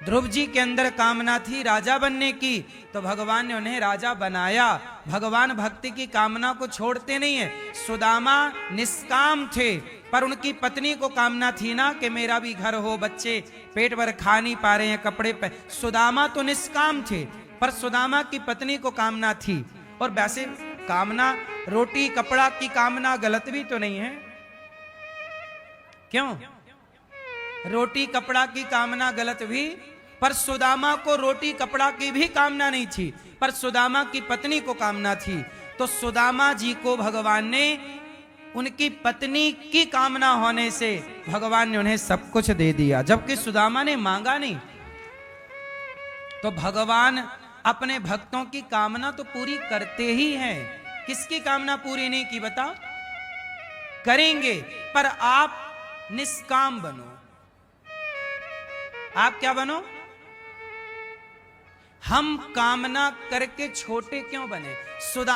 ध्रुव जी के अंदर कामना थी राजा बनने की, तो भगवान ने उन्हें राजा बनाया। भगवान भक्ति की कामना को छोड़ते नहीं है। सुदामा निष्काम थे, पर उनकी पत्नी को कामना थी ना कि मेरा भी घर हो, बच्चे पेट भर खा नहीं पा रहे हैं, कपड़े पे। सुदामा तो निष्काम थे, पर सुदामा की पत्नी को कामना थी। और वैसे कामना, रोटी कपड़ा की कामना गलत भी तो नहीं है, क्यों? रोटी कपड़ा की कामना गलत भी, पर सुदामा को रोटी कपड़ा की भी कामना नहीं थी, पर सुदामा की पत्नी को कामना थी। तो सुदामा जी को भगवान ने उनकी पत्नी की कामना होने से भगवान ने उन्हें सब कुछ दे दिया, जबकि सुदामा ने मांगा नहीं। तो भगवान अपने भक्तों की कामना तो पूरी करते ही हैं। किसकी कामना पूरी नहीं की बताओ? करेंगे, पर आप निष्काम बनो। आप क्या बनो? हम कामना करके छोटे क्यों बने?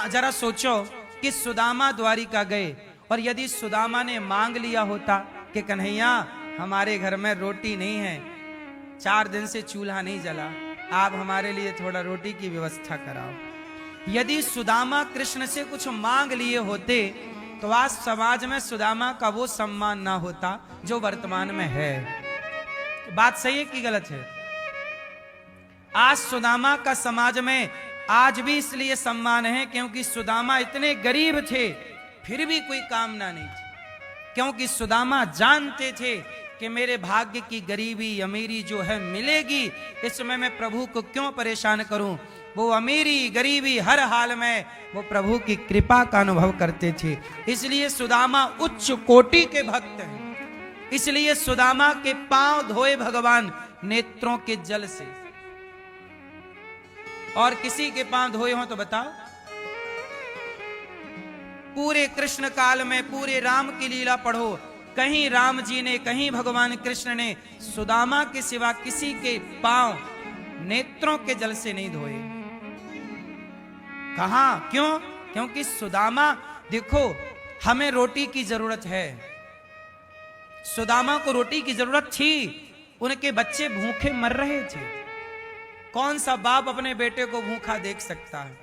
जरा सोचो कि सुदामा द्वारिका गए, और यदि सुदामा ने मांग लिया होता कि कन्हैया हमारे घर में रोटी नहीं है, 4 दिन से चूल्हा नहीं जला, आप हमारे लिए थोड़ा रोटी की व्यवस्था कराओ। यदि सुदामा कृष्ण से कुछ मांग लिए होते तो आज समाज में सुदामा का वो सम्मान ना होता जो वर्तमान में है। बात सही है कि गलत है? आज सुदामा का समाज में आज भी इसलिए सम्मान है क्योंकि सुदामा इतने गरीब थे, फिर भी कोई कामना नहीं थी, क्योंकि सुदामा जानते थे कि मेरे भाग्य की गरीबी अमीरी जो है मिलेगी, इसमें मैं प्रभु को क्यों परेशान करूं। वो अमीरी गरीबी हर हाल में वो प्रभु की कृपा का अनुभव करते थे। इसलिए सुदामा उच्च कोटि के भक्त हैं। इसलिए सुदामा के पांव धोए भगवान नेत्रों के जल से। और किसी के पांव धोए हो तो बताओ? पूरे कृष्ण काल में पूरे राम की लीला पढ़ो, कहीं राम जी ने, कहीं भगवान कृष्ण ने सुदामा के सिवा किसी के पांव नेत्रों के जल से नहीं धोए। कहां? क्यों? क्योंकि सुदामा, देखो हमें रोटी की जरूरत है, सुदामा को रोटी की जरूरत थी, उनके बच्चे भूखे मर रहे थे। कौन सा बाप अपने बेटे को भूखा देख सकता है?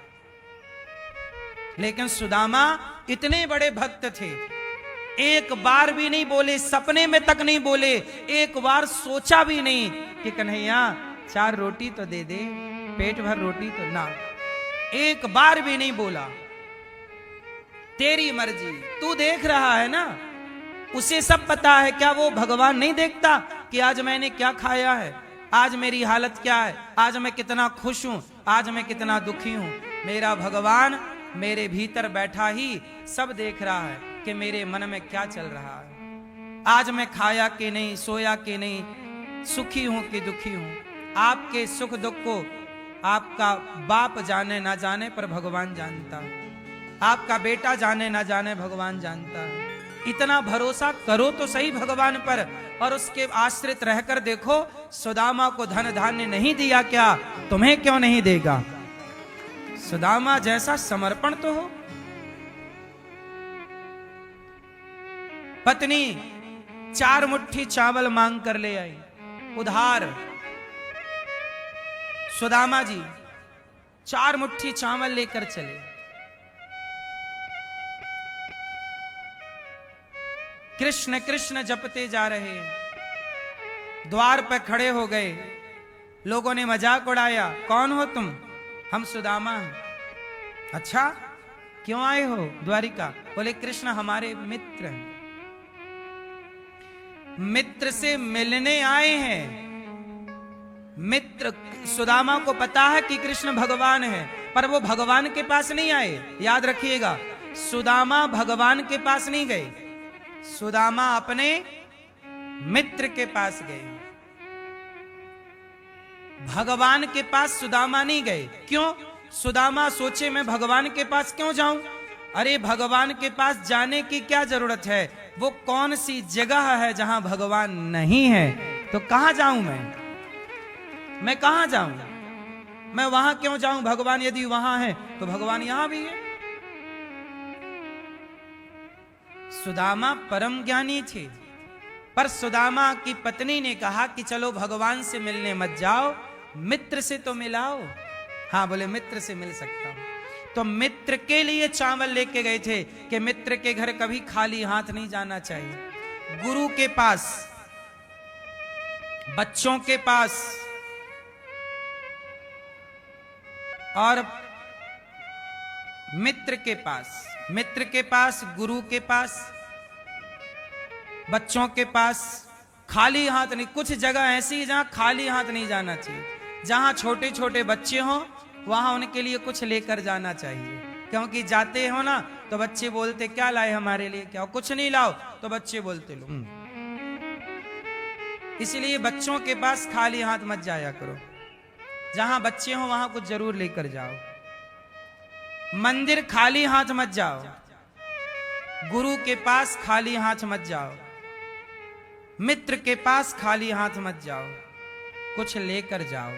लेकिन सुदामा इतने बड़े भक्त थे, एक बार भी नहीं बोले, सपने में तक नहीं बोले, एक बार सोचा भी नहीं कि कन्हैया 4 रोटी तो दे दे, पेट भर रोटी तो ना, एक बार भी नहीं बोला। तेरी मर्जी, तू देख रहा है ना, उसे सब पता है। क्या वो भगवान नहीं देखता कि आज मैंने क्या खाया है, आज मेरी हालत क्या है, आज मैं कितना खुश हूं, आज मैं कितना दुखी हूं? मेरा भगवान मेरे भीतर बैठा ही सब देख रहा है कि मेरे मन में क्या चल रहा है। आज मैं खाया कि नहीं, सोया कि नहीं, सुखी हूं कि दुखी हूं। आपके सुख दुख को आपका बाप जाने ना जाने पर भगवान जानता है, आपका बेटा जाने ना जाने भगवान जानता है। इतना भरोसा करो तो सही भगवान पर, और उसके आश्रित रहकर देखो, सुदामा को धन धान्य नहीं दिया क्या, तुम्हें क्यों नहीं देगा? सुदामा जैसा समर्पण तो हो। पत्नी 4 मुट्ठी चावल मांग कर ले आई उधार। सुदामा जी 4 मुट्ठी चावल लेकर चले। कृष्ण कृष्ण जपते जा रहे हैं। द्वार पर खड़े हो गए, लोगों ने मजाक उड़ाया, कौन हो तुम? हम सुदामा हैं। अच्छा, क्यों आए हो द्वारिका? बोले कृष्ण हमारे मित्र हैं, मित्र से मिलने आए हैं। मित्र, सुदामा को पता है कि कृष्ण भगवान है, पर वो भगवान के पास नहीं आए। याद रखिएगा, सुदामा भगवान के पास नहीं गए, सुदामा अपने मित्र के पास गए। भगवान के पास सुदामा नहीं गए। क्यों? सुदामा सोचे मैं भगवान के पास क्यों जाऊं? अरे भगवान के पास जाने की क्या जरूरत है? वो कौन सी जगह है जहां भगवान नहीं है? तो कहां जाऊं मैं कहां जाऊं? मैं वहां क्यों जाऊं? भगवान यदि वहां है तो भगवान यहां भी है। सुदामा परम ज्ञानी थे, पर सुदामा की पत्नी ने कहा कि चलो भगवान से मिलने मत जाओ, मित्र से तो मिलाओ। हाँ, बोले मित्र से मिल सकता हूं। तो मित्र के लिए चावल लेके गए थे कि मित्र के घर कभी खाली हाथ नहीं जाना चाहिए। गुरु के पास, बच्चों के पास और मित्र के पास, गुरु के पास, बच्चों के पास खाली हाथ नहीं। कुछ जगह ऐसी जहां खाली हाथ नहीं जाना चाहिए। जहां छोटे छोटे बच्चे हों वहां उनके लिए कुछ लेकर जाना चाहिए, क्योंकि जाते हो ना तो बच्चे बोलते क्या लाए हमारे लिए, क्या कुछ नहीं लाओ, तो बच्चे बोलते लो। इसलिए बच्चों के पास खाली हाथ मत जाया करो। जहां बच्चे हो वहां कुछ जरूर लेकर जाओ। मंदिर खाली हाथ मत जाओ, गुरु के पास खाली हाथ मत जाओ, मित्र के पास खाली हाथ मत जाओ, कुछ लेकर जाओ।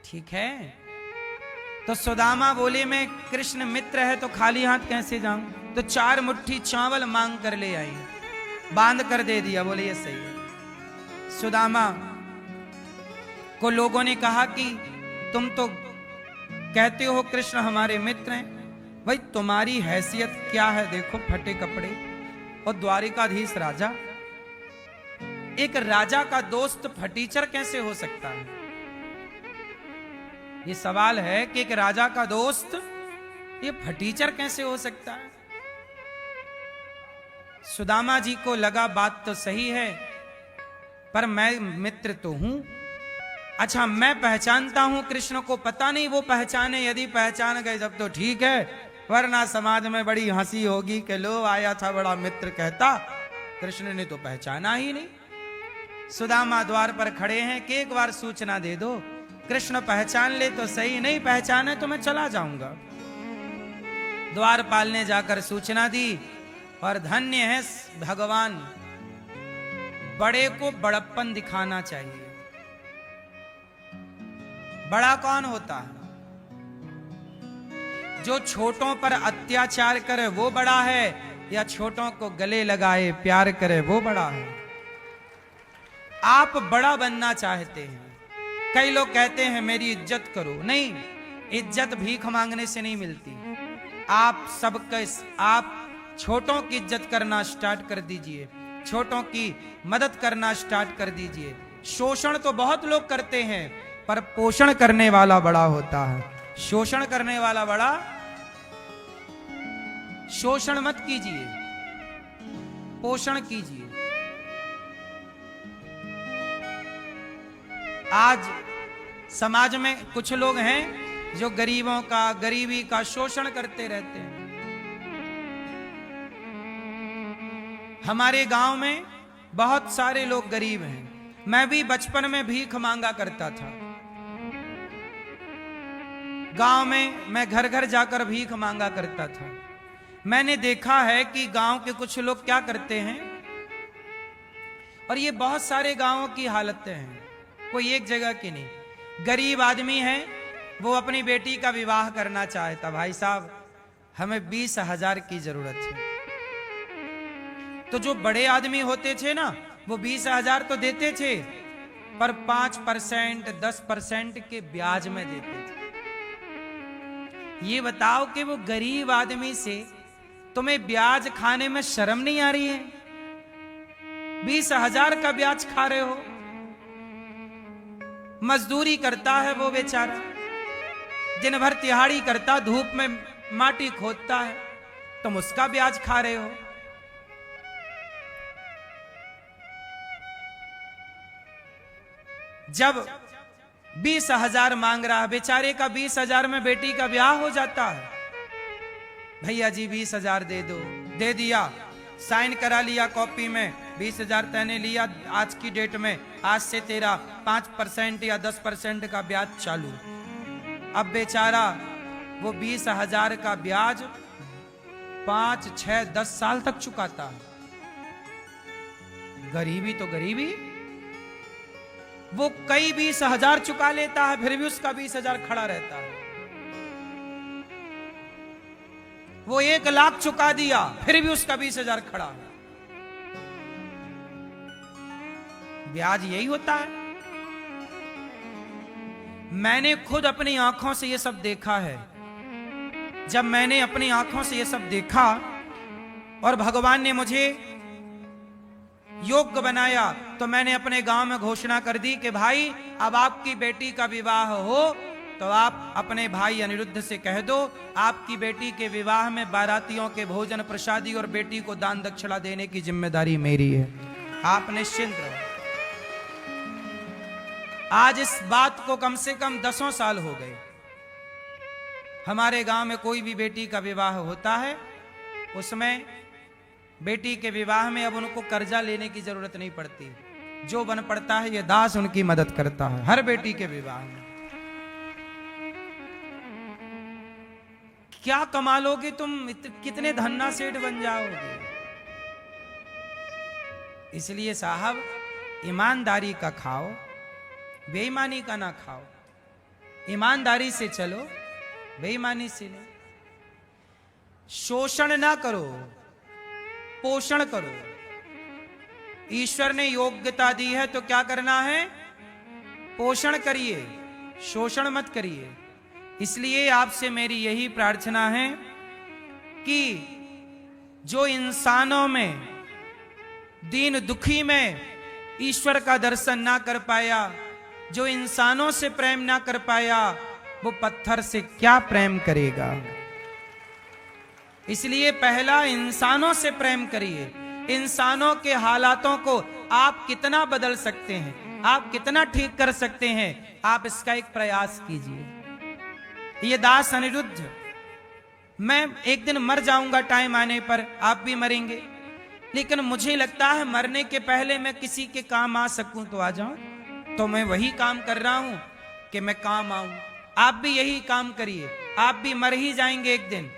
ठीक है? तो सुदामा बोले मैं कृष्ण मित्र है तो खाली हाथ कैसे जाऊं? तो 4 मुट्ठी चावल मांग कर ले आई, बांध कर दे दिया। बोले ये सही है। सुदामा को लोगों ने कहा कि तुम तो कहते हो कृष्ण हमारे मित्र हैं, भाई तुम्हारी हैसियत क्या है? देखो फटे कपड़े और द्वारिकाधीश राजा। एक राजा का दोस्त फटीचर कैसे हो सकता है? ये सवाल है कि एक राजा का दोस्त ये फटीचर कैसे हो सकता है? सुदामा जी को लगा बात तो सही है, पर मैं मित्र तो हूं। अच्छा, मैं पहचानता हूं कृष्ण को, पता नहीं वो पहचाने। यदि पहचान गए जब तो ठीक है, वरना समाज में बड़ी हंसी होगी कि लो आया था बड़ा मित्र कहता, कृष्ण ने तो पहचाना ही नहीं। सुदामा द्वार पर खड़े हैं कि एक बार सूचना दे दो, कृष्ण पहचान ले तो सही, नहीं पहचाने तो मैं चला जाऊंगा। द्वारपाल ने जाकर सूचना दी, और धन्य है भगवान, बड़े को बड़प्पन दिखाना चाहिए। बड़ा कौन होता है? जो छोटों पर अत्याचार करे वो बड़ा है, या छोटों को गले लगाए प्यार करे वो बड़ा है? आप बड़ा बनना चाहते हैं। कई लोग कहते हैं मेरी इज्जत करो। नहीं, इज्जत भीख मांगने से नहीं मिलती। आप छोटों की इज्जत करना स्टार्ट कर दीजिए, छोटों की मदद करना स्टार्ट कर दीजिए। शोषण तो बहुत लोग करते हैं, पर पोषण करने वाला बड़ा होता है। शोषण करने वाला बड़ा। शोषण मत कीजिए, पोषण कीजिए। आज समाज में कुछ लोग हैं जो गरीबों का, गरीबी का शोषण करते रहते हैं। हमारे गांव में बहुत सारे लोग गरीब हैं। मैं भी बचपन में भीख मांगा करता था। गांव में मैं घर घर जाकर भीख मांगा करता था। मैंने देखा है कि गांव के कुछ लोग क्या करते हैं, और ये बहुत सारे गांवों की हालतें हैं, कोई एक जगह की नहीं। गरीब आदमी है, वो अपनी बेटी का विवाह करना चाहता, भाई साहब हमें 20,000 की जरूरत है। तो जो बड़े आदमी होते थे ना, वो 20,000 तो देते थे, पर 5%, 10% के ब्याज में देते थे। ये बताओ कि वो गरीब आदमी से तुम्हें ब्याज खाने में शर्म नहीं आ रही है? 20,000 का ब्याज खा रहे हो। मजदूरी करता है वो बेचारा, दिन भर तिहाड़ी करता, धूप में माटी खोदता है, तुम उसका ब्याज खा रहे हो। जब 20,000 मांग रहा है बेचारे का, 20,000 में बेटी का ब्याह हो जाता है। भैया जी 20,000 दे दो, दे दिया, साइन करा लिया कॉपी में, 20,000 तैने लिया, आज की डेट में, आज से तेरा 5% या 10% का ब्याज चालू। अब बेचारा वो 20,000 का ब्याज 5, 6, 10 साल तक चुकाता है। गरीबी तो गरीबी। वो कई 20,000 चुका लेता है, फिर भी उसका 20,000 खड़ा रहता है। वो 1,00,000 चुका दिया, फिर भी उसका 20,000 खड़ा है। ब्याज यही होता है। मैंने खुद अपनी आंखों से ये सब देखा है। जब मैंने अपनी आंखों से ये सब देखा और भगवान ने मुझे योग्य बनाया, तो मैंने अपने गांव में घोषणा कर दी कि भाई अब आपकी बेटी का विवाह हो तो आप अपने भाई अनिरुद्ध से कह दो आपकी बेटी के विवाह में बारातियों के भोजन प्रसादी और बेटी को दान दक्षिणा देने की जिम्मेदारी मेरी है, आप निश्चिंत रहो। आज इस बात को कम से कम 10 साल हो गए। हमारे गांव में कोई भी बेटी का विवाह होता है, उसमें बेटी के विवाह में अब उनको कर्जा लेने की जरूरत नहीं पड़ती, जो बन पड़ता है ये दास उनकी मदद करता है हर बेटी के विवाह में। क्या कमा लोगे तुम, कितने धन्ना सेठ बन जाओगे। इसलिए साहब ईमानदारी का खाओ, बेईमानी का ना खाओ। ईमानदारी से चलो, बेईमानी से नहीं। शोषण ना करो, पोषण करो। ईश्वर ने योग्यता दी है तो क्या करना है, पोषण करिए, शोषण मत करिए। इसलिए आपसे मेरी यही प्रार्थना है कि जो इंसानों में, दीन दुखी में ईश्वर का दर्शन ना कर पाया, जो इंसानों से प्रेम ना कर पाया, वो पत्थर से क्या प्रेम करेगा। इसलिए पहला इंसानों से प्रेम करिए। इंसानों के हालातों को आप कितना बदल सकते हैं, आप कितना ठीक कर सकते हैं, आप इसका एक प्रयास कीजिए। ये दास अनिरुद्ध, मैं एक दिन मर जाऊंगा टाइम आने पर, आप भी मरेंगे, लेकिन मुझे लगता है मरने के पहले मैं किसी के काम आ सकूं तो आ जाऊं। तो मैं वही काम कर रहा हूं कि मैं काम आऊं। आप भी यही काम करिए, आप भी मर ही जाएंगे एक दिन।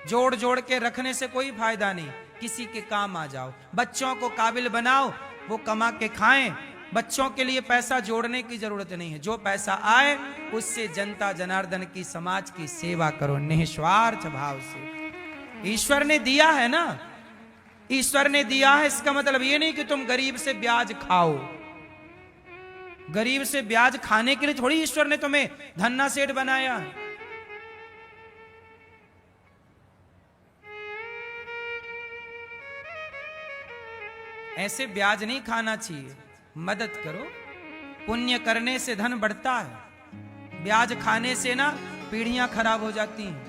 जोड़ जोड़ के रखने से कोई फायदा नहीं, किसी के काम आ जाओ। बच्चों को काबिल बनाओ, वो कमा के खाएं। बच्चों के लिए पैसा जोड़ने की जरूरत नहीं है, जो पैसा आए उससे जनता जनार्दन की, समाज की सेवा करो निस्वार्थ भाव से। ईश्वर ने दिया है ना, ईश्वर ने दिया है, इसका मतलब ये नहीं कि तुम गरीब से ब्याज खाओ। गरीब से ब्याज खाने के लिए थोड़ी ईश्वर ने तुम्हें धन्ना सेठ बनाया है। ऐसे ब्याज नहीं खाना चाहिए, मदद करो। पुण्य करने से धन बढ़ता है, ब्याज खाने से ना पीढ़ियां खराब हो जाती हैं।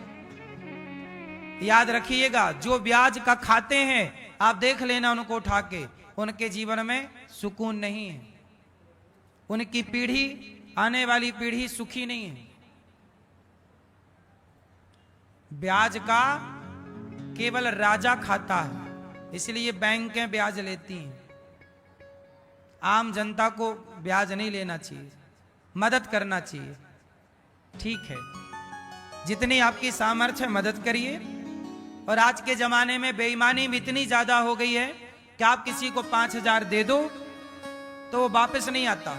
याद रखिएगा, जो ब्याज का खाते हैं आप देख लेना उनको उठा के, उनके जीवन में सुकून नहीं है, उनकी पीढ़ी, आने वाली पीढ़ी सुखी नहीं है। ब्याज का केवल राजा खाता है, इसलिए बैंकें ब्याज लेती हैं। आम जनता को ब्याज नहीं लेना चाहिए, मदद करना चाहिए। ठीक है, जितनी आपकी सामर्थ्य है मदद करिए। और आज के जमाने में बेईमानी भी इतनी ज्यादा हो गई है कि आप किसी को 5,000 दे दो तो वो वापस नहीं आता।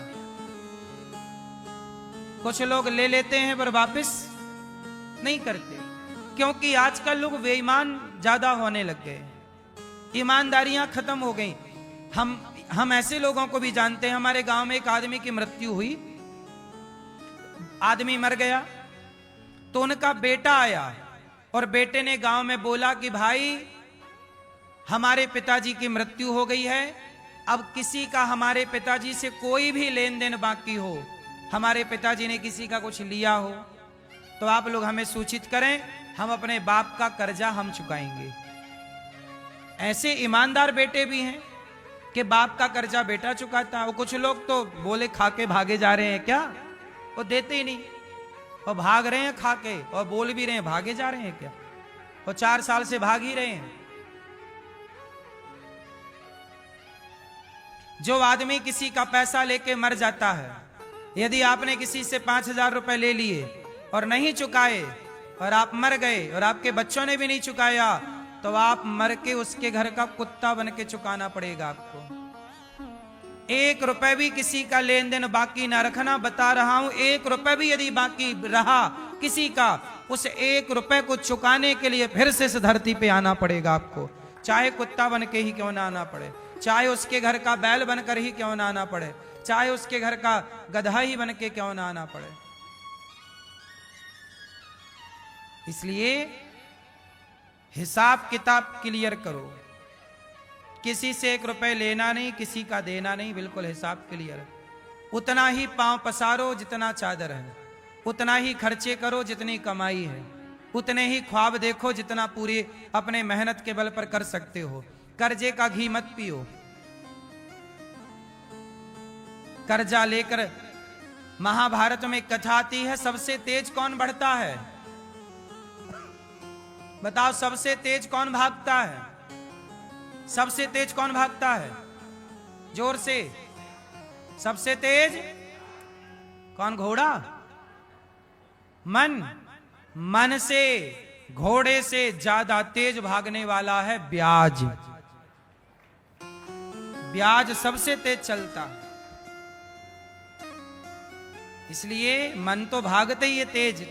कुछ लोग ले लेते हैं पर वापस नहीं करते, क्योंकि आजकल लोग बेईमान ज्यादा होने लग गए, ईमानदारियां खत्म हो गई। हम ऐसे लोगों को भी जानते हैं। हमारे गांव में एक आदमी की मृत्यु हुई, आदमी मर गया, तो उनका बेटा आया और बेटे ने गांव में बोला कि भाई हमारे पिताजी की मृत्यु हो गई है, अब किसी का हमारे पिताजी से कोई भी लेन देन बाकी हो, हमारे पिताजी ने किसी का कुछ लिया हो, तो आप लोग हमें सूचित करें, हम अपने बाप का कर्जा हम चुकाएंगे। ऐसे ईमानदार बेटे भी हैं कि बाप का कर्जा बेटा चुकाता। और कुछ लोग तो बोले खा के भागे जा रहे हैं, क्या वो देते ही नहीं, और भाग रहे हैं खा के, और बोल भी रहे हैं भागे जा रहे हैं क्या, वो 4 साल से भाग ही रहे हैं। जो आदमी किसी का पैसा लेके मर जाता है, यदि आपने किसी से 5,000 रुपए ले लिए और नहीं चुकाए और आप मर गए और आपके बच्चों ने भी नहीं चुकाया, तो आप मर के उसके घर का कुत्ता बन के चुकाना पड़ेगा आपको। 1 रुपए भी किसी का लेन देन बाकी ना रखना, बता रहा हूं। 1 रुपए भी यदि बाकी रहा किसी का, उस 1 रुपए को चुकाने के लिए फिर से इस धरती पे आना पड़ेगा आपको, चाहे कुत्ता बन के ही क्यों ना आना पड़े, चाहे उसके घर का बैल बनकर ही क्यों ना आना पड़े, चाहे उसके घर का गधा ही बन के क्यों ना आना पड़े। इसलिए हिसाब किताब क्लियर करो। किसी से 1 रुपए लेना नहीं, किसी का देना नहीं, बिल्कुल हिसाब क्लियर। उतना ही पांव पसारो जितना चादर है, उतना ही खर्चे करो जितनी कमाई है, उतने ही ख्वाब देखो जितना पूरी अपने मेहनत के बल पर कर सकते हो। कर्जे का घी मत पियो। कर्जा लेकर महाभारत में कथा आती है, सबसे तेज कौन बढ़ता है? बताओ, सबसे तेज कौन भागता है? सबसे तेज कौन भागता है? जोर से। सबसे तेज कौन? घोड़ा। मन। मन से, घोड़े से ज्यादा तेज भागने वाला है ब्याज। ब्याज सबसे तेज चलता है। इसलिए मन तो भागते ही है तेज,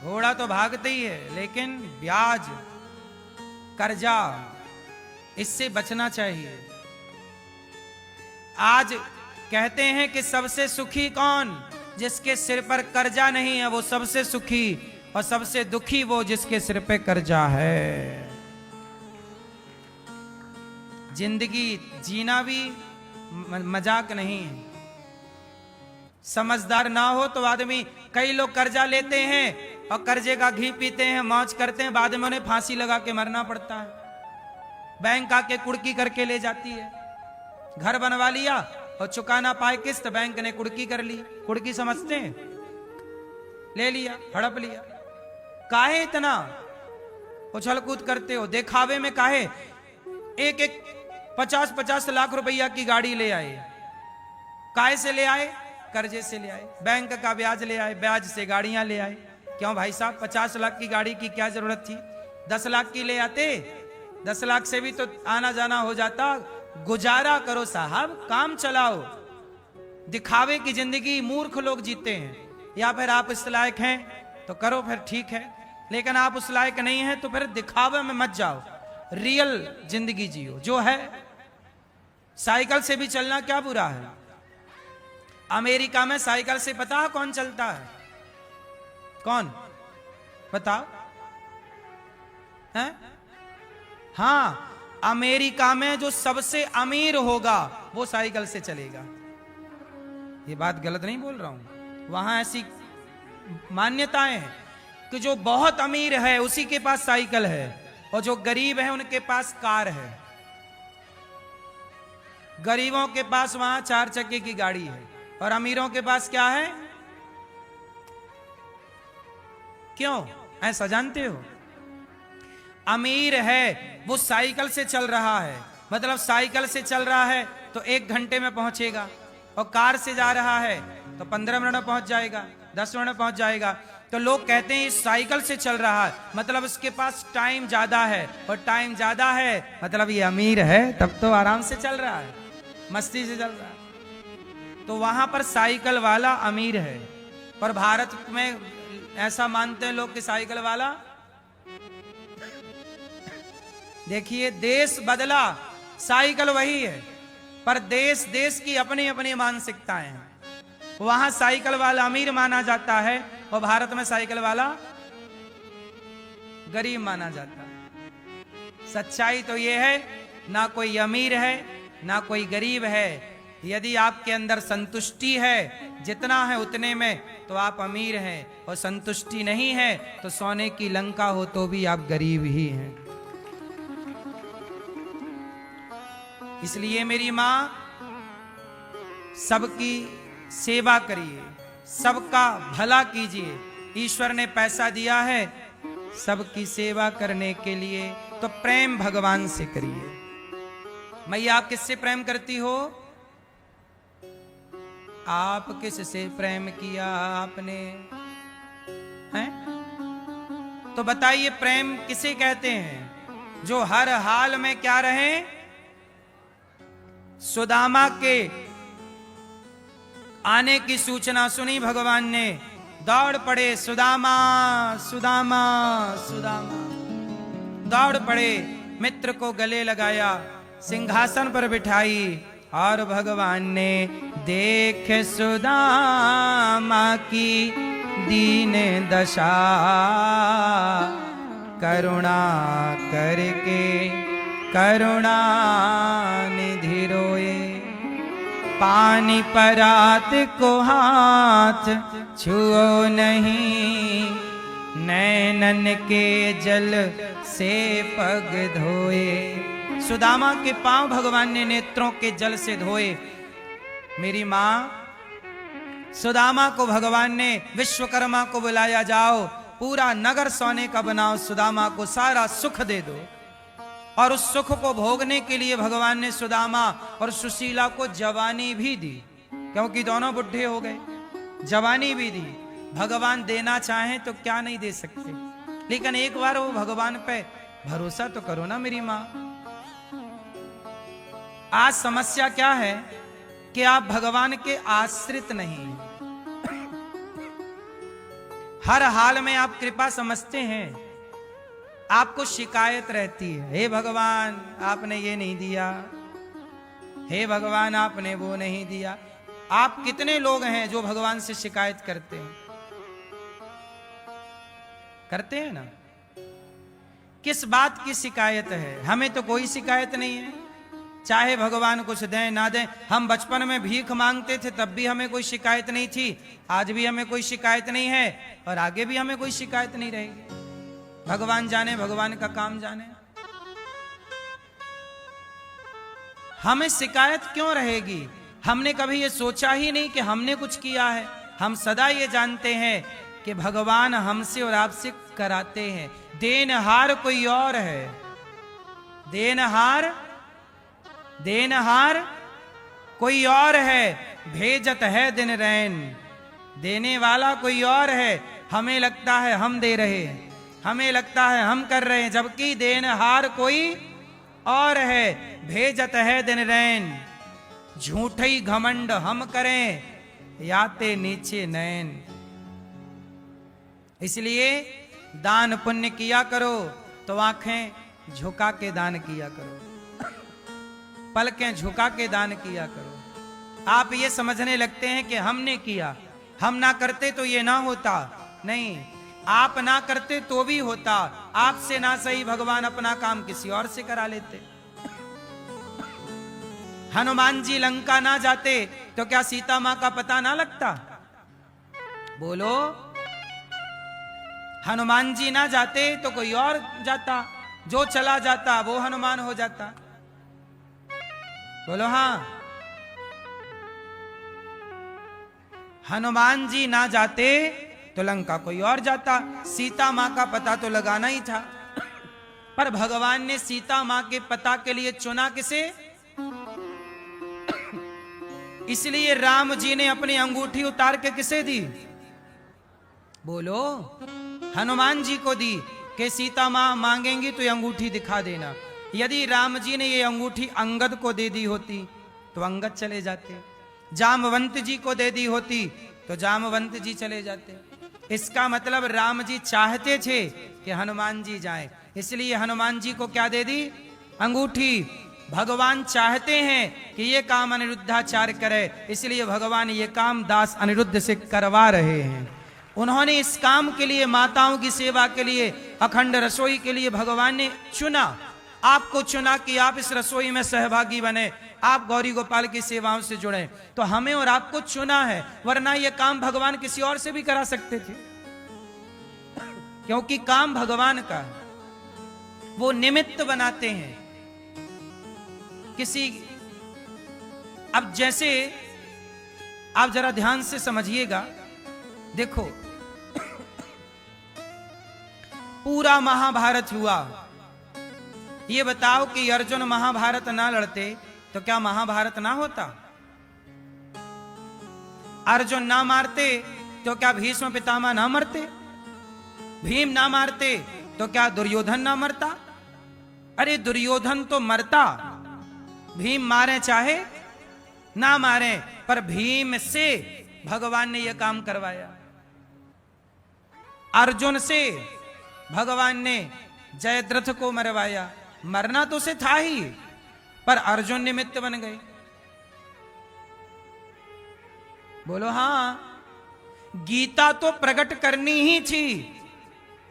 घोड़ा तो भागते ही है, लेकिन ब्याज, कर्जा, इससे बचना चाहिए। आज कहते हैं कि सबसे सुखी कौन? जिसके सिर पर कर्जा नहीं है वो सबसे सुखी, और सबसे दुखी वो जिसके सिर पे कर्जा है। जिंदगी जीना भी मजाक नहीं है। समझदार ना हो तो आदमी, कई लोग कर्जा लेते हैं और कर्जे का घी पीते हैं, मौज करते हैं, बाद में उन्हें फांसी लगा के मरना पड़ता है। बैंक आके कुड़की करके ले जाती है। घर बनवा लिया और चुका ना पाए किस्त, बैंक ने कुड़की कर ली। कुड़की समझते हैं? ले लिया, हड़प लिया। काहे इतना उछल कूद करते हो? दिखावे में काहे? एक 50-50 लाख रुपया की गाड़ी ले आए। काहे से ले आए? कर्जे से ले आए। बैंक का ब्याज ले आए, ब्याज से गाड़ियां ले आए। क्यों भाई साहब, 50 लाख की गाड़ी की क्या जरूरत थी? 10 लाख की ले आते, 10 लाख से भी तो आना जाना हो जाता। गुजारा करो साहब, काम चलाओ। दिखावे की जिंदगी मूर्ख लोग जीते हैं। या फिर आप इस लायक हैं तो करो, फिर ठीक है, लेकिन आप उस लायक नहीं हैं तो फिर दिखावे में मत जाओ। रियल जिंदगी जियो जो है। साइकिल से भी चलना क्या बुरा है? अमेरिका में साइकिल से पता है कौन चलता है? कौन? बताओ। हैं? हाँ, अमेरिका में जो सबसे अमीर होगा वो साइकिल से चलेगा। ये बात गलत नहीं बोल रहा हूं। वहां ऐसी मान्यताएं हैं कि जो बहुत अमीर है उसी के पास साइकिल है, और जो गरीब है उनके पास कार है। गरीबों के पास वहां 4 चक्के की गाड़ी है, और अमीरों के पास क्या है? क्यों ऐसा जानते हो? अमीर है वो साइकिल से चल रहा है, मतलब साइकिल से चल रहा है तो 1 घंटे में पहुंचेगा, और कार से जा रहा है तो 15 मिनट में पहुंच जाएगा, 10 मिनट में पहुंच जाएगा। तो लोग कहते हैं साइकिल से चल रहा है मतलब उसके पास टाइम ज्यादा है, और टाइम ज्यादा है मतलब ये अमीर है, तब तो आराम से चल रहा है, मस्ती से चल रहा है। तो वहां पर साइकिल वाला अमीर है। पर भारत में ऐसा मानते हैं लोग कि साइकिल वाला, देखिए देश बदला, साइकिल वही है, पर देश देश की अपनी अपनी मानसिकताएं हैं। वहां साइकिल वाला अमीर माना जाता है और भारत में साइकिल वाला गरीब माना जाता है। सच्चाई तो यह है, ना कोई अमीर है ना कोई गरीब है। यदि आपके अंदर संतुष्टि है जितना है उतने में तो आप अमीर हैं, और संतुष्टि नहीं है तो सोने की लंका हो तो भी आप गरीब ही हैं। इसलिए मेरी मां, सबकी सेवा करिए, सबका भला कीजिए। ईश्वर ने पैसा दिया है सबकी सेवा करने के लिए, तो प्रेम भगवान से करिए। मैया आप किससे प्रेम करती हो? आप किससे प्रेम किया आपने? हैं? तो बताइए प्रेम किसे कहते हैं? जो हर हाल में क्या रहे? सुदामा के आने की सूचना सुनी भगवान ने, दौड़ पड़े सुदामा सुदामा सुदामा, दौड़ पड़े, मित्र को गले लगाया, सिंहासन पर बिठाई, और भगवान ने देख सुदामा की दीन दशा, करुणा करके करुणा निधि रोए। पानी परात को हाथ छुओ नहीं, नैनन के जल से पग धोए। सुदामा के पांव भगवान ने नेत्रों के जल से धोए। मेरी मां सुदामा को भगवान ने विश्वकर्मा को बुलाया, जाओ पूरा नगर सोने का बनाओ, सुदामा को सारा सुख दे दो। और उस सुख को भोगने के लिए भगवान ने सुदामा और सुशीला को जवानी भी दी, क्योंकि दोनों बुढ़े हो गए। जवानी भी दी। भगवान देना चाहें तो क्या नहीं दे सकते, लेकिन एक बार वो भगवान पे भरोसा तो करो ना मेरी मां। आज समस्या क्या है कि आप भगवान के आश्रित नहीं हैं। हर हाल में आप कृपा समझते हैं, आपको शिकायत रहती है, हे भगवान आपने ये नहीं दिया, हे भगवान आपने वो नहीं दिया। आप कितने लोग हैं जो भगवान से शिकायत करते हैं? करते हैं ना? किस बात की शिकायत है? हमें तो कोई शिकायत नहीं है, चाहे भगवान कुछ दें ना दें। हम बचपन में भीख मांगते थे तब भी हमें कोई शिकायत नहीं थी, आज भी हमें कोई शिकायत नहीं है और आगे भी हमें कोई शिकायत नहीं रहेगी। भगवान जाने, भगवान का काम जाने। हमें शिकायत क्यों रहेगी? हमने कभी ये सोचा ही नहीं कि हमने कुछ किया है। हम सदा ये जानते हैं कि भगवान हमसे और आपसे कराते हैं। देनहार कोई और है, देनहार कोई और है, भेजत है दिन रैन। देने वाला कोई और है, हमें लगता है हम दे रहे हैं, हमें लगता है हम कर रहे हैं, जबकि देनहार कोई और है। भेजत है दिन रैन, झूठी घमंड हम करें, याते नीचे नैन। इसलिए दान पुण्य किया करो तो आंखें झुका के दान किया करो, पलकें झुका के दान किया करो। आप ये समझने लगते हैं कि हमने किया, हम ना करते तो ये ना होता। नहीं, आप ना करते तो भी होता। आपसे ना सही भगवान अपना काम किसी और से करा लेते। हनुमान जी लंका ना जाते तो क्या सीता मां का पता ना लगता? बोलो, हनुमान जी ना जाते तो कोई और जाता, जो चला जाता वो हनुमान हो जाता। बोलो हाँ। हनुमान जी ना जाते तो लंका कोई और जाता, सीता मां का पता तो लगाना ही था। पर भगवान ने सीता मां के पता के लिए चुना किसे? इसलिए राम जी ने अपनी अंगूठी उतार के किसे दी? बोलो, हनुमान जी को दी कि सीता मां मांगेंगी तो ये अंगूठी दिखा देना। यदि राम जी ने ये अंगूठी अंगद को दे दी होती तो अंगद चले जाते, जामवंत जी को दे दी होती तो जामवंत जी चले जाते। इसका मतलब राम जी चाहते थे कि हनुमान जी जाएं, इसलिए हनुमान जी को क्या दे दी? अंगूठी। भगवान चाहते हैं कि ये काम अनिरुद्धाचार्य करे, इसलिए भगवान ये काम दास अनिरुद्ध से करवा रहे हैं। उन्होंने इस काम के लिए, माताओं की सेवा के लिए, अखंड रसोई के लिए भगवान ने चुना, आपको चुना कि आप इस रसोई में सहभागी बने, आप गौरी गोपाल की सेवाओं से जुड़े। तो हमें और आपको चुना है, वरना यह काम भगवान किसी और से भी करा सकते थे, क्योंकि काम भगवान का है, वो निमित्त बनाते हैं किसी। अब जैसे आप जरा ध्यान से समझिएगा, देखो पूरा महाभारत हुआ। ये बताओ कि अर्जुन महाभारत ना लड़ते तो क्या महाभारत ना होता? अर्जुन ना मारते तो क्या भीष्म पितामह ना मरते? भीम ना मारते तो क्या दुर्योधन ना मरता? अरे दुर्योधन तो मरता, भीम मारे चाहे ना मारे, पर भीम से भगवान ने यह काम करवाया। अर्जुन से भगवान ने जयद्रथ को मरवाया। मरना तो उसे था ही, पर अर्जुन निमित्त बन गए। बोलो हाँ। गीता तो प्रकट करनी ही थी,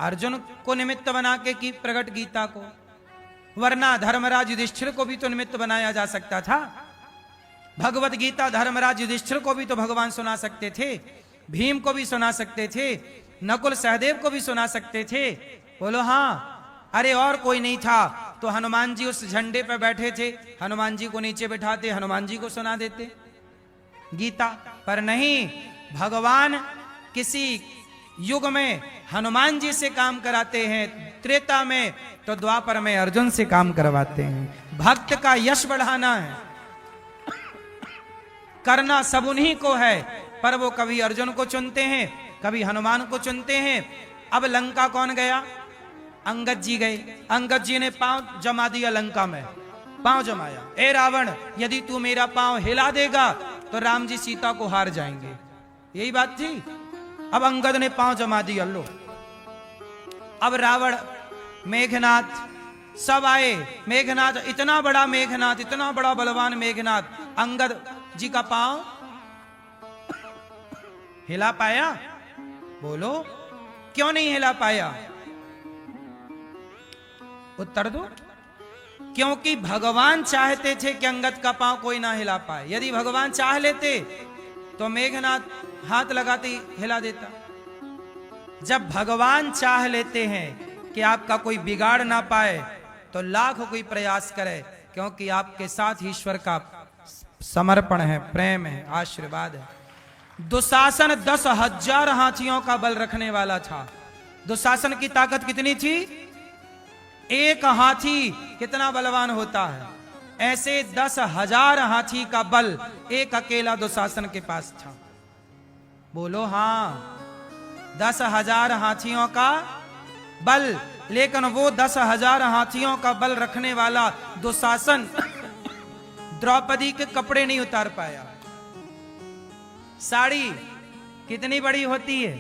अर्जुन को निमित्त बना के की प्रकट गीता को। वरना धर्मराज युधिष्ठिर को भी तो निमित्त बनाया जा सकता था। भगवत गीता धर्मराज युधिष्ठिर को भी तो भगवान सुना सकते थे, भीम को भी सुना सकते थे, नकुल सहदेव को भी सुना सकते थे। बोलो हाँ। अरे और कोई नहीं था तो हनुमान जी उस झंडे पर बैठे थे, हनुमान जी को नीचे बैठाते, हनुमान जी को सुना देते गीता। पर नहीं, भगवान किसी युग में हनुमान जी से काम कराते हैं, त्रेता में तो द्वापर में अर्जुन से काम करवाते हैं। भक्त का यश बढ़ाना है, करना सब उन्हीं को है, पर वो कभी अर्जुन को चुनते हैं, कभी हनुमान को चुनते हैं। अब लंका कौन गया? अंगद जी गए। अंगद जी ने पांव जमा दिया लंका में, पांव जमाया। ए रावण, यदि तू मेरा पांव हिला देगा तो राम जी सीता को हार जाएंगे, यही बात थी। अब अंगद ने पांव जमा दिया। लो, अब रावण, मेघनाथ सब आए। मेघनाथ, इतना बड़ा मेघनाथ, इतना बड़ा बलवान मेघनाथ, अंगद जी का पांव हिला पाया? बोलो, क्यों नहीं हिला पाया? उत्तर दो। क्योंकि भगवान चाहते थे कि अंगद का पांव कोई ना हिला पाए। यदि भगवान चाह लेते तो मेघनाथ हाथ लगाते ही हिला देता। जब भगवान चाह लेते हैं कि आपका कोई बिगाड़ ना पाए तो लाख कोई प्रयास करे, क्योंकि आपके साथ ईश्वर का समर्पण है, प्रेम है, आशीर्वाद है। दुशासन 10,000 हाथियों का बल रखने वाला था। दुशासन की ताकत कितनी थी? एक हाथी कितना बलवान होता है, ऐसे 10,000 हाथी का बल एक अकेला दुशासन के पास था। बोलो हाँ, 10,000 हाथियों का बल, लेकिन वो 10,000 हाथियों का बल रखने वाला दुशासन द्रौपदी के कपड़े नहीं उतार पाया। साड़ी कितनी बड़ी होती है,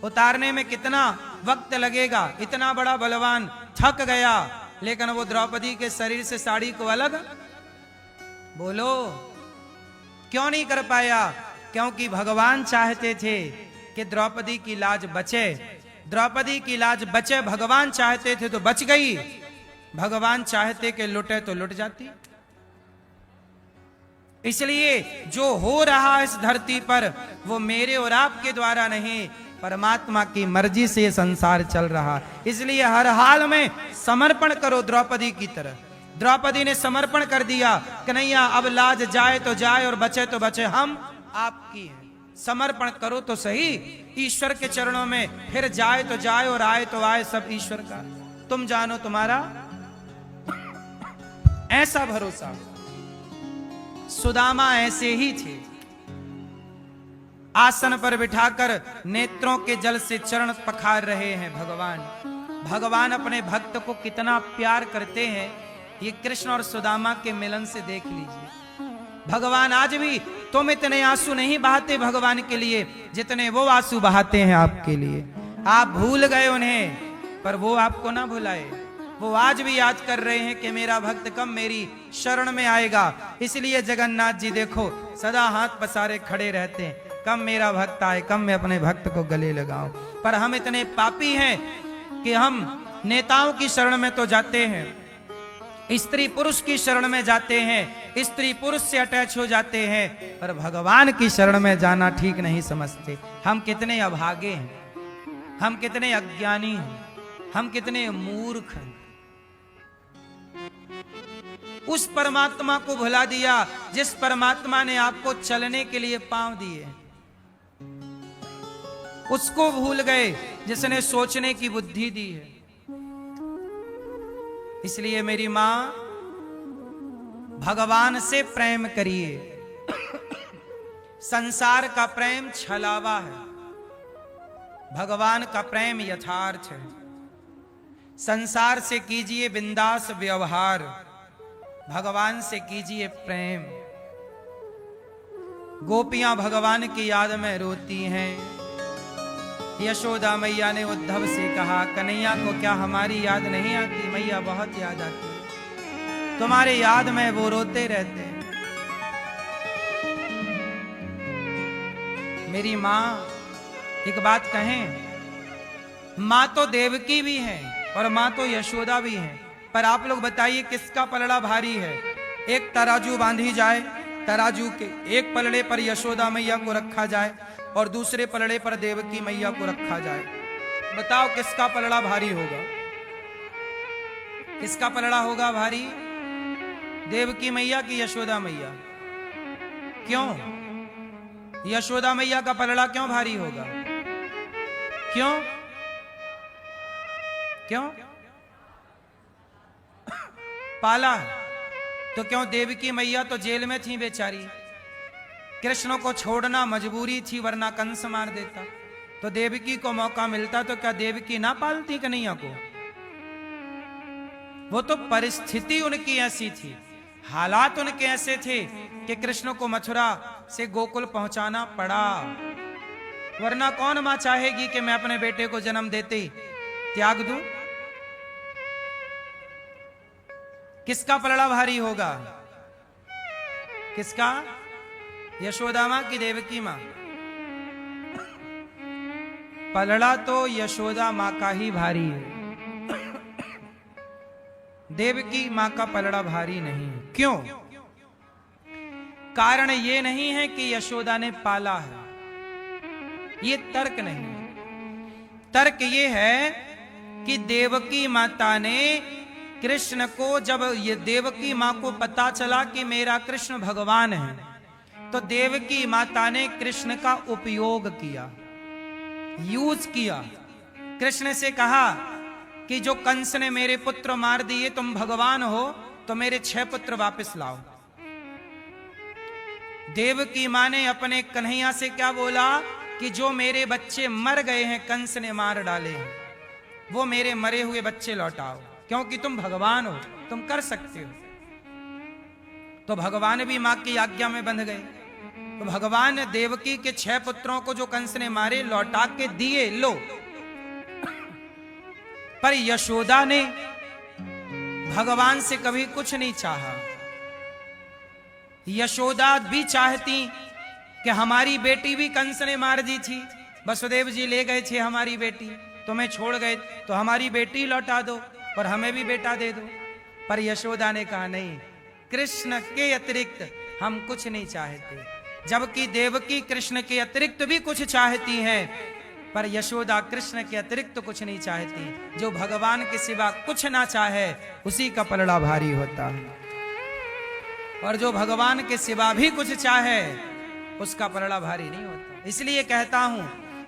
उतारने में कितना वक्त लगेगा। इतना बड़ा बलवान थक गया, लेकिन वो द्रौपदी के शरीर से साड़ी को अलग, बोलो क्यों नहीं कर पाया? क्योंकि भगवान चाहते थे कि द्रौपदी की लाज बचे। द्रौपदी की लाज बचे, भगवान चाहते थे तो बच गई। भगवान चाहते कि लुटे तो लुट जाती। इसलिए जो हो रहा है इस धरती पर वो मेरे और आपके द्वारा नहीं, परमात्मा की मर्जी से संसार चल रहा। इसलिए हर हाल में समर्पण करो द्रौपदी की तरह। द्रौपदी ने समर्पण कर दिया, कन्हैया अब लाज जाए तो जाए और बचे तो बचे, हम आपकी हैं। समर्पण करो तो सही ईश्वर के चरणों में, फिर जाए तो जाए और आए तो आए, सब ईश्वर का। तुम जानो तुम्हारा ऐसा भरोसा। सुदामा ऐसे ही थे, आसन पर बिठाकर नेत्रों के जल से चरण पखार रहे हैं भगवान। भगवान अपने भक्त को कितना प्यार करते हैं, ये कृष्ण और सुदामा के मिलन से देख लीजिए। भगवान आज भी, तुम इतने आंसू नहीं बहाते भगवान के लिए जितने वो आंसू बहाते हैं आपके लिए। आप भूल गए उन्हें, पर वो आपको ना भुलाए। वो आज भी याद कर रहे हैं कि मेरा भक्त कब मेरी शरण में आएगा। इसलिए जगन्नाथ जी देखो सदा हाथ पसारे खड़े रहते हैं, कब मेरा भक्त आए, कब मैं अपने भक्त को गले लगाऊं। पर हम इतने पापी हैं कि हम नेताओं की शरण में तो जाते हैं, स्त्री पुरुष की शरण में जाते हैं, स्त्री पुरुष से अटैच हो जाते हैं, पर भगवान की शरण में जाना ठीक नहीं समझते। हम कितने अभागे हैं, हम कितने अज्ञानी हैं, हम कितने मूर्ख हैं। उस परमात्मा को भुला दिया जिस परमात्मा ने आपको चलने के लिए पांव दिए। उसको भूल गए जिसने सोचने की बुद्धि दी है। इसलिए मेरी मां, भगवान से प्रेम करिए। संसार का प्रेम छलावा है, भगवान का प्रेम यथार्थ है। संसार से कीजिए बिंदास व्यवहार, भगवान से कीजिए प्रेम। गोपियां भगवान की याद में रोती हैं। यशोदा मैया ने उद्धव से कहा, कन्हैया को क्या हमारी याद नहीं आती? मैया बहुत याद आती है, तुम्हारे याद में वो रोते रहते हैं। मेरी मां, एक बात कहें, मां तो देवकी भी है और मां तो यशोदा भी है, पर आप लोग बताइए किसका पलड़ा भारी है? एक तराजू बांधी जाए, तराजू के एक पलड़े पर यशोदा मैया को रखा जाए और दूसरे पलड़े पर देवकी मैया को रखा जाए। बताओ किसका पलड़ा भारी होगा? किसका पलड़ा होगा भारी? देवकी मैया की यशोदा मैया? क्यों यशोदा मैया का पलड़ा क्यों भारी होगा? क्यों क्यों? पाला तो क्यों? देवकी मैया तो जेल में थी बेचारी, कृष्ण को छोड़ना मजबूरी थी, वरना कंस मार देता। तो देवकी को मौका मिलता तो क्या देवकी ना पालती कन्हैया को? वो तो परिस्थिति उनकी ऐसी थी, हालात उनके ऐसे थे कि कृष्ण को मथुरा से गोकुल पहुंचाना पड़ा, वरना कौन मां चाहेगी कि मैं अपने बेटे को जन्म देते ही त्याग दूं? किसका पलड़ा भारी होगा? किसका? यशोदा मां की देवकी मां? पलड़ा तो यशोदा मां का ही भारी है, देवकी मां का पलड़ा भारी नहीं। क्यों? कारण ये नहीं है कि यशोदा ने पाला है, ये तर्क नहीं। तर्क ये है कि देवकी माता ने कृष्ण को, जब ये देवकी मां को पता चला कि मेरा कृष्ण भगवान है, तो देवकी माता ने कृष्ण का उपयोग किया, यूज किया। कृष्ण से कहा कि जो कंस ने मेरे पुत्र मार दिए, तुम भगवान हो तो मेरे 6 पुत्र वापस लाओ। देवकी मां ने अपने कन्हैया से क्या बोला कि जो मेरे बच्चे मर गए हैं, कंस ने मार डाले हैं, वो मेरे मरे हुए बच्चे लौटाओ, क्योंकि तुम भगवान हो, तुम कर सकते हो। तो भगवान भी मां की आज्ञा में बंध गए। तो भगवान ने देवकी के 6 पुत्रों को जो कंस ने मारे लौटा के दिए, लो। पर यशोदा ने भगवान से कभी कुछ नहीं चाहा। यशोदा भी चाहती कि हमारी बेटी भी कंस ने मार दी थी, वसुदेव जी ले गए थे हमारी बेटी, तुम्हें छोड़ गए, तो हमारी बेटी लौटा दो और हमें भी बेटा दे दो। पर यशोदा ने कहा नहीं, कृष्ण के अतिरिक्त हम कुछ नहीं चाहते। जबकि देवकी कृष्ण के अतिरिक्त भी कुछ चाहती है, पर यशोदा कृष्ण के अतिरिक्त कुछ नहीं चाहती। जो भगवान के सिवा कुछ ना चाहे उसी का पलड़ा भारी होता है, और जो भगवान के सिवा भी कुछ चाहे उसका पलड़ा भारी नहीं होता। इसलिए कहता हूं,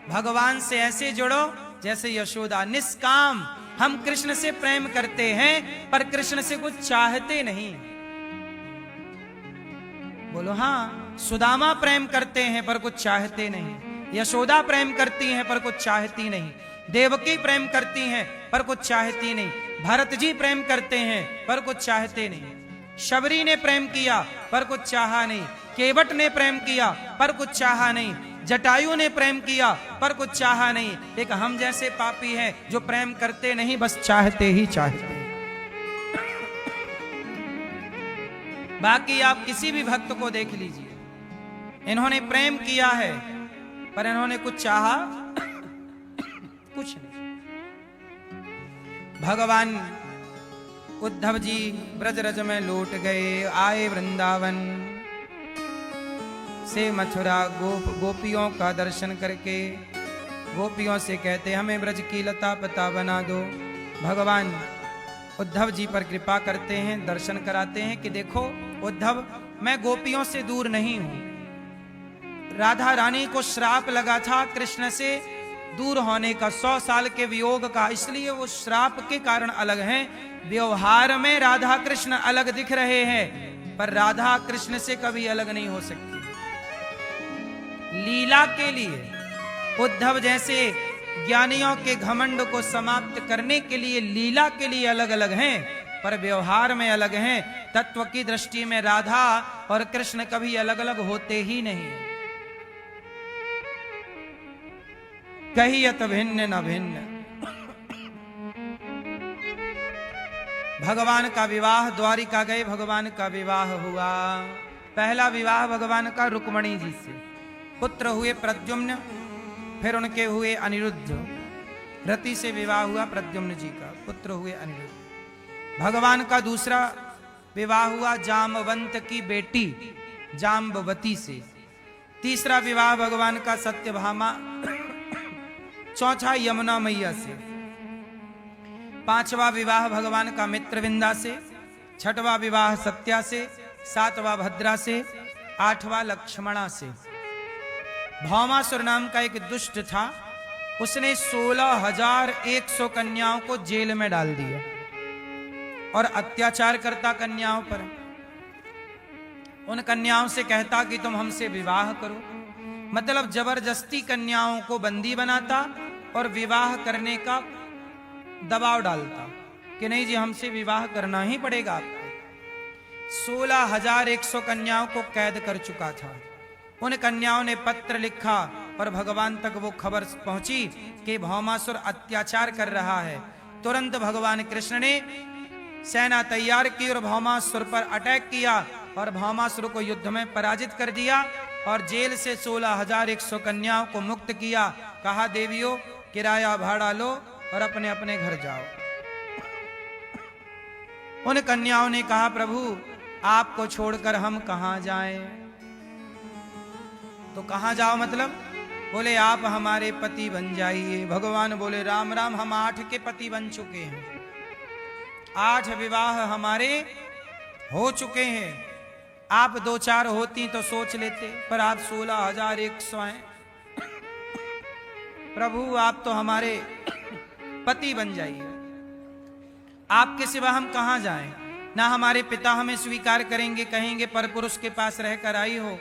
भगवान से ऐसे जुड़ो जैसे यशोदा, निष्काम। हम कृष्ण से प्रेम करते हैं पर कृष्ण से कुछ चाहते नहीं। बोलो हाँ। सुदामा प्रेम करते हैं पर कुछ चाहते नहीं, यशोदा प्रेम करती हैं पर कुछ चाहती नहीं, देवकी प्रेम करती हैं पर कुछ चाहती नहीं, भरत जी प्रेम करते हैं पर कुछ चाहते नहीं, शबरी ने प्रेम किया पर कुछ चाहा नहीं, केवट ने प्रेम किया पर कुछ चाहा नहीं, जटायु ने प्रेम किया पर कुछ चाहा नहीं। एक हम जैसे पापी हैं जो प्रेम करते नहीं, बस चाहते ही चाहते। बाकी आप किसी भी भक्त को देख लीजिए, इन्होंने प्रेम किया है पर इन्होंने कुछ चाहा कुछ नहीं। भगवान उद्धव जी ब्रजरज में लौट गए, आए वृंदावन से मथुरा। गोपियों का दर्शन करके गोपियों से कहते हमें ब्रज की लता पता बना दो। भगवान उद्धव जी पर कृपा करते हैं, दर्शन कराते हैं कि देखो उद्धव, मैं गोपियों से दूर नहीं हूं। राधा रानी को श्राप लगा था कृष्ण से दूर होने का, 100 साल के वियोग का, इसलिए वो श्राप के कारण अलग हैं। व्यवहार में राधा कृष्ण अलग दिख रहे हैं, पर राधा कृष्ण से कभी अलग नहीं हो सकती। लीला के लिए उद्धव जैसे ज्ञानियों के घमंड को समाप्त करने के लिए लीला के लिए अलग अलग हैं, पर व्यवहार में अलग हैं। तत्व की दृष्टि में राधा और कृष्ण कभी अलग अलग होते ही नहीं। कहियत भिन्न न भिन्न। भगवान का विवाह, द्वारिका गए, भगवान का विवाह हुआ। पहला विवाह भगवान का रुक्मणी जी से, पुत्र हुए प्रद्युम्न, फिर उनके हुए अनिरुद्ध। रति से विवाह हुआ प्रद्युम्न जी का, पुत्र हुए अनिरुद्ध। भगवान का दूसरा विवाह हुआ जामवंत की बेटी जाम्बवती से। तीसरा विवाह भगवान का सत्यभामा, चौथा यमुना मैया से। पांचवा विवाह भगवान का मित्रविंदा से। छठवां विवाह सत्या से। सातवां भद्रा से। आठवां लक्ष्मणा से। भौमासुर नाम का एक दुष्ट था, उसने 16,100 कन्याओं को जेल में डाल दिया और अत्याचार करता कन्याओं पर। उन कन्याओं से कहता कि तुम हमसे विवाह करो, मतलब जबरदस्ती कन्याओं को बंदी बनाता और विवाह करने का दबाव डालता कि नहीं जी हमसे विवाह करना ही पड़ेगा आपको। 16,100 कन्याओं को कैद कर चुका था। उन कन्याओं ने पत्र लिखा और भगवान तक वो खबर पहुंची कि भौमासुर अत्याचार कर रहा है। तुरंत भगवान कृष्ण ने सेना तैयार की और भौमासुर पर अटैक किया और भौमासुर को युद्ध में पराजित कर दिया और जेल से 16,100 कन्याओं को मुक्त किया। कहा देवियों किराया भाड़ा लो और अपने अपने घर जाओ। उन कन्याओं ने कहा प्रभु आपको छोड़कर हम कहां जाएं? तो कहां जाओ मतलब? बोले आप हमारे पति बन जाइए। भगवान बोले राम राम, हम 8 के पति बन चुके हैं, 8 विवाह हमारे हो चुके हैं। आप 2-4 होती तो सोच लेते, पर आप 16,100 हैं। प्रभु आप तो हमारे पति बन जाइए, आपके सिवा हम कहां जाएं? ना हमारे पिता हमें स्वीकार करेंगे, कहेंगे पर पुरुष के पास रहकर आई हो,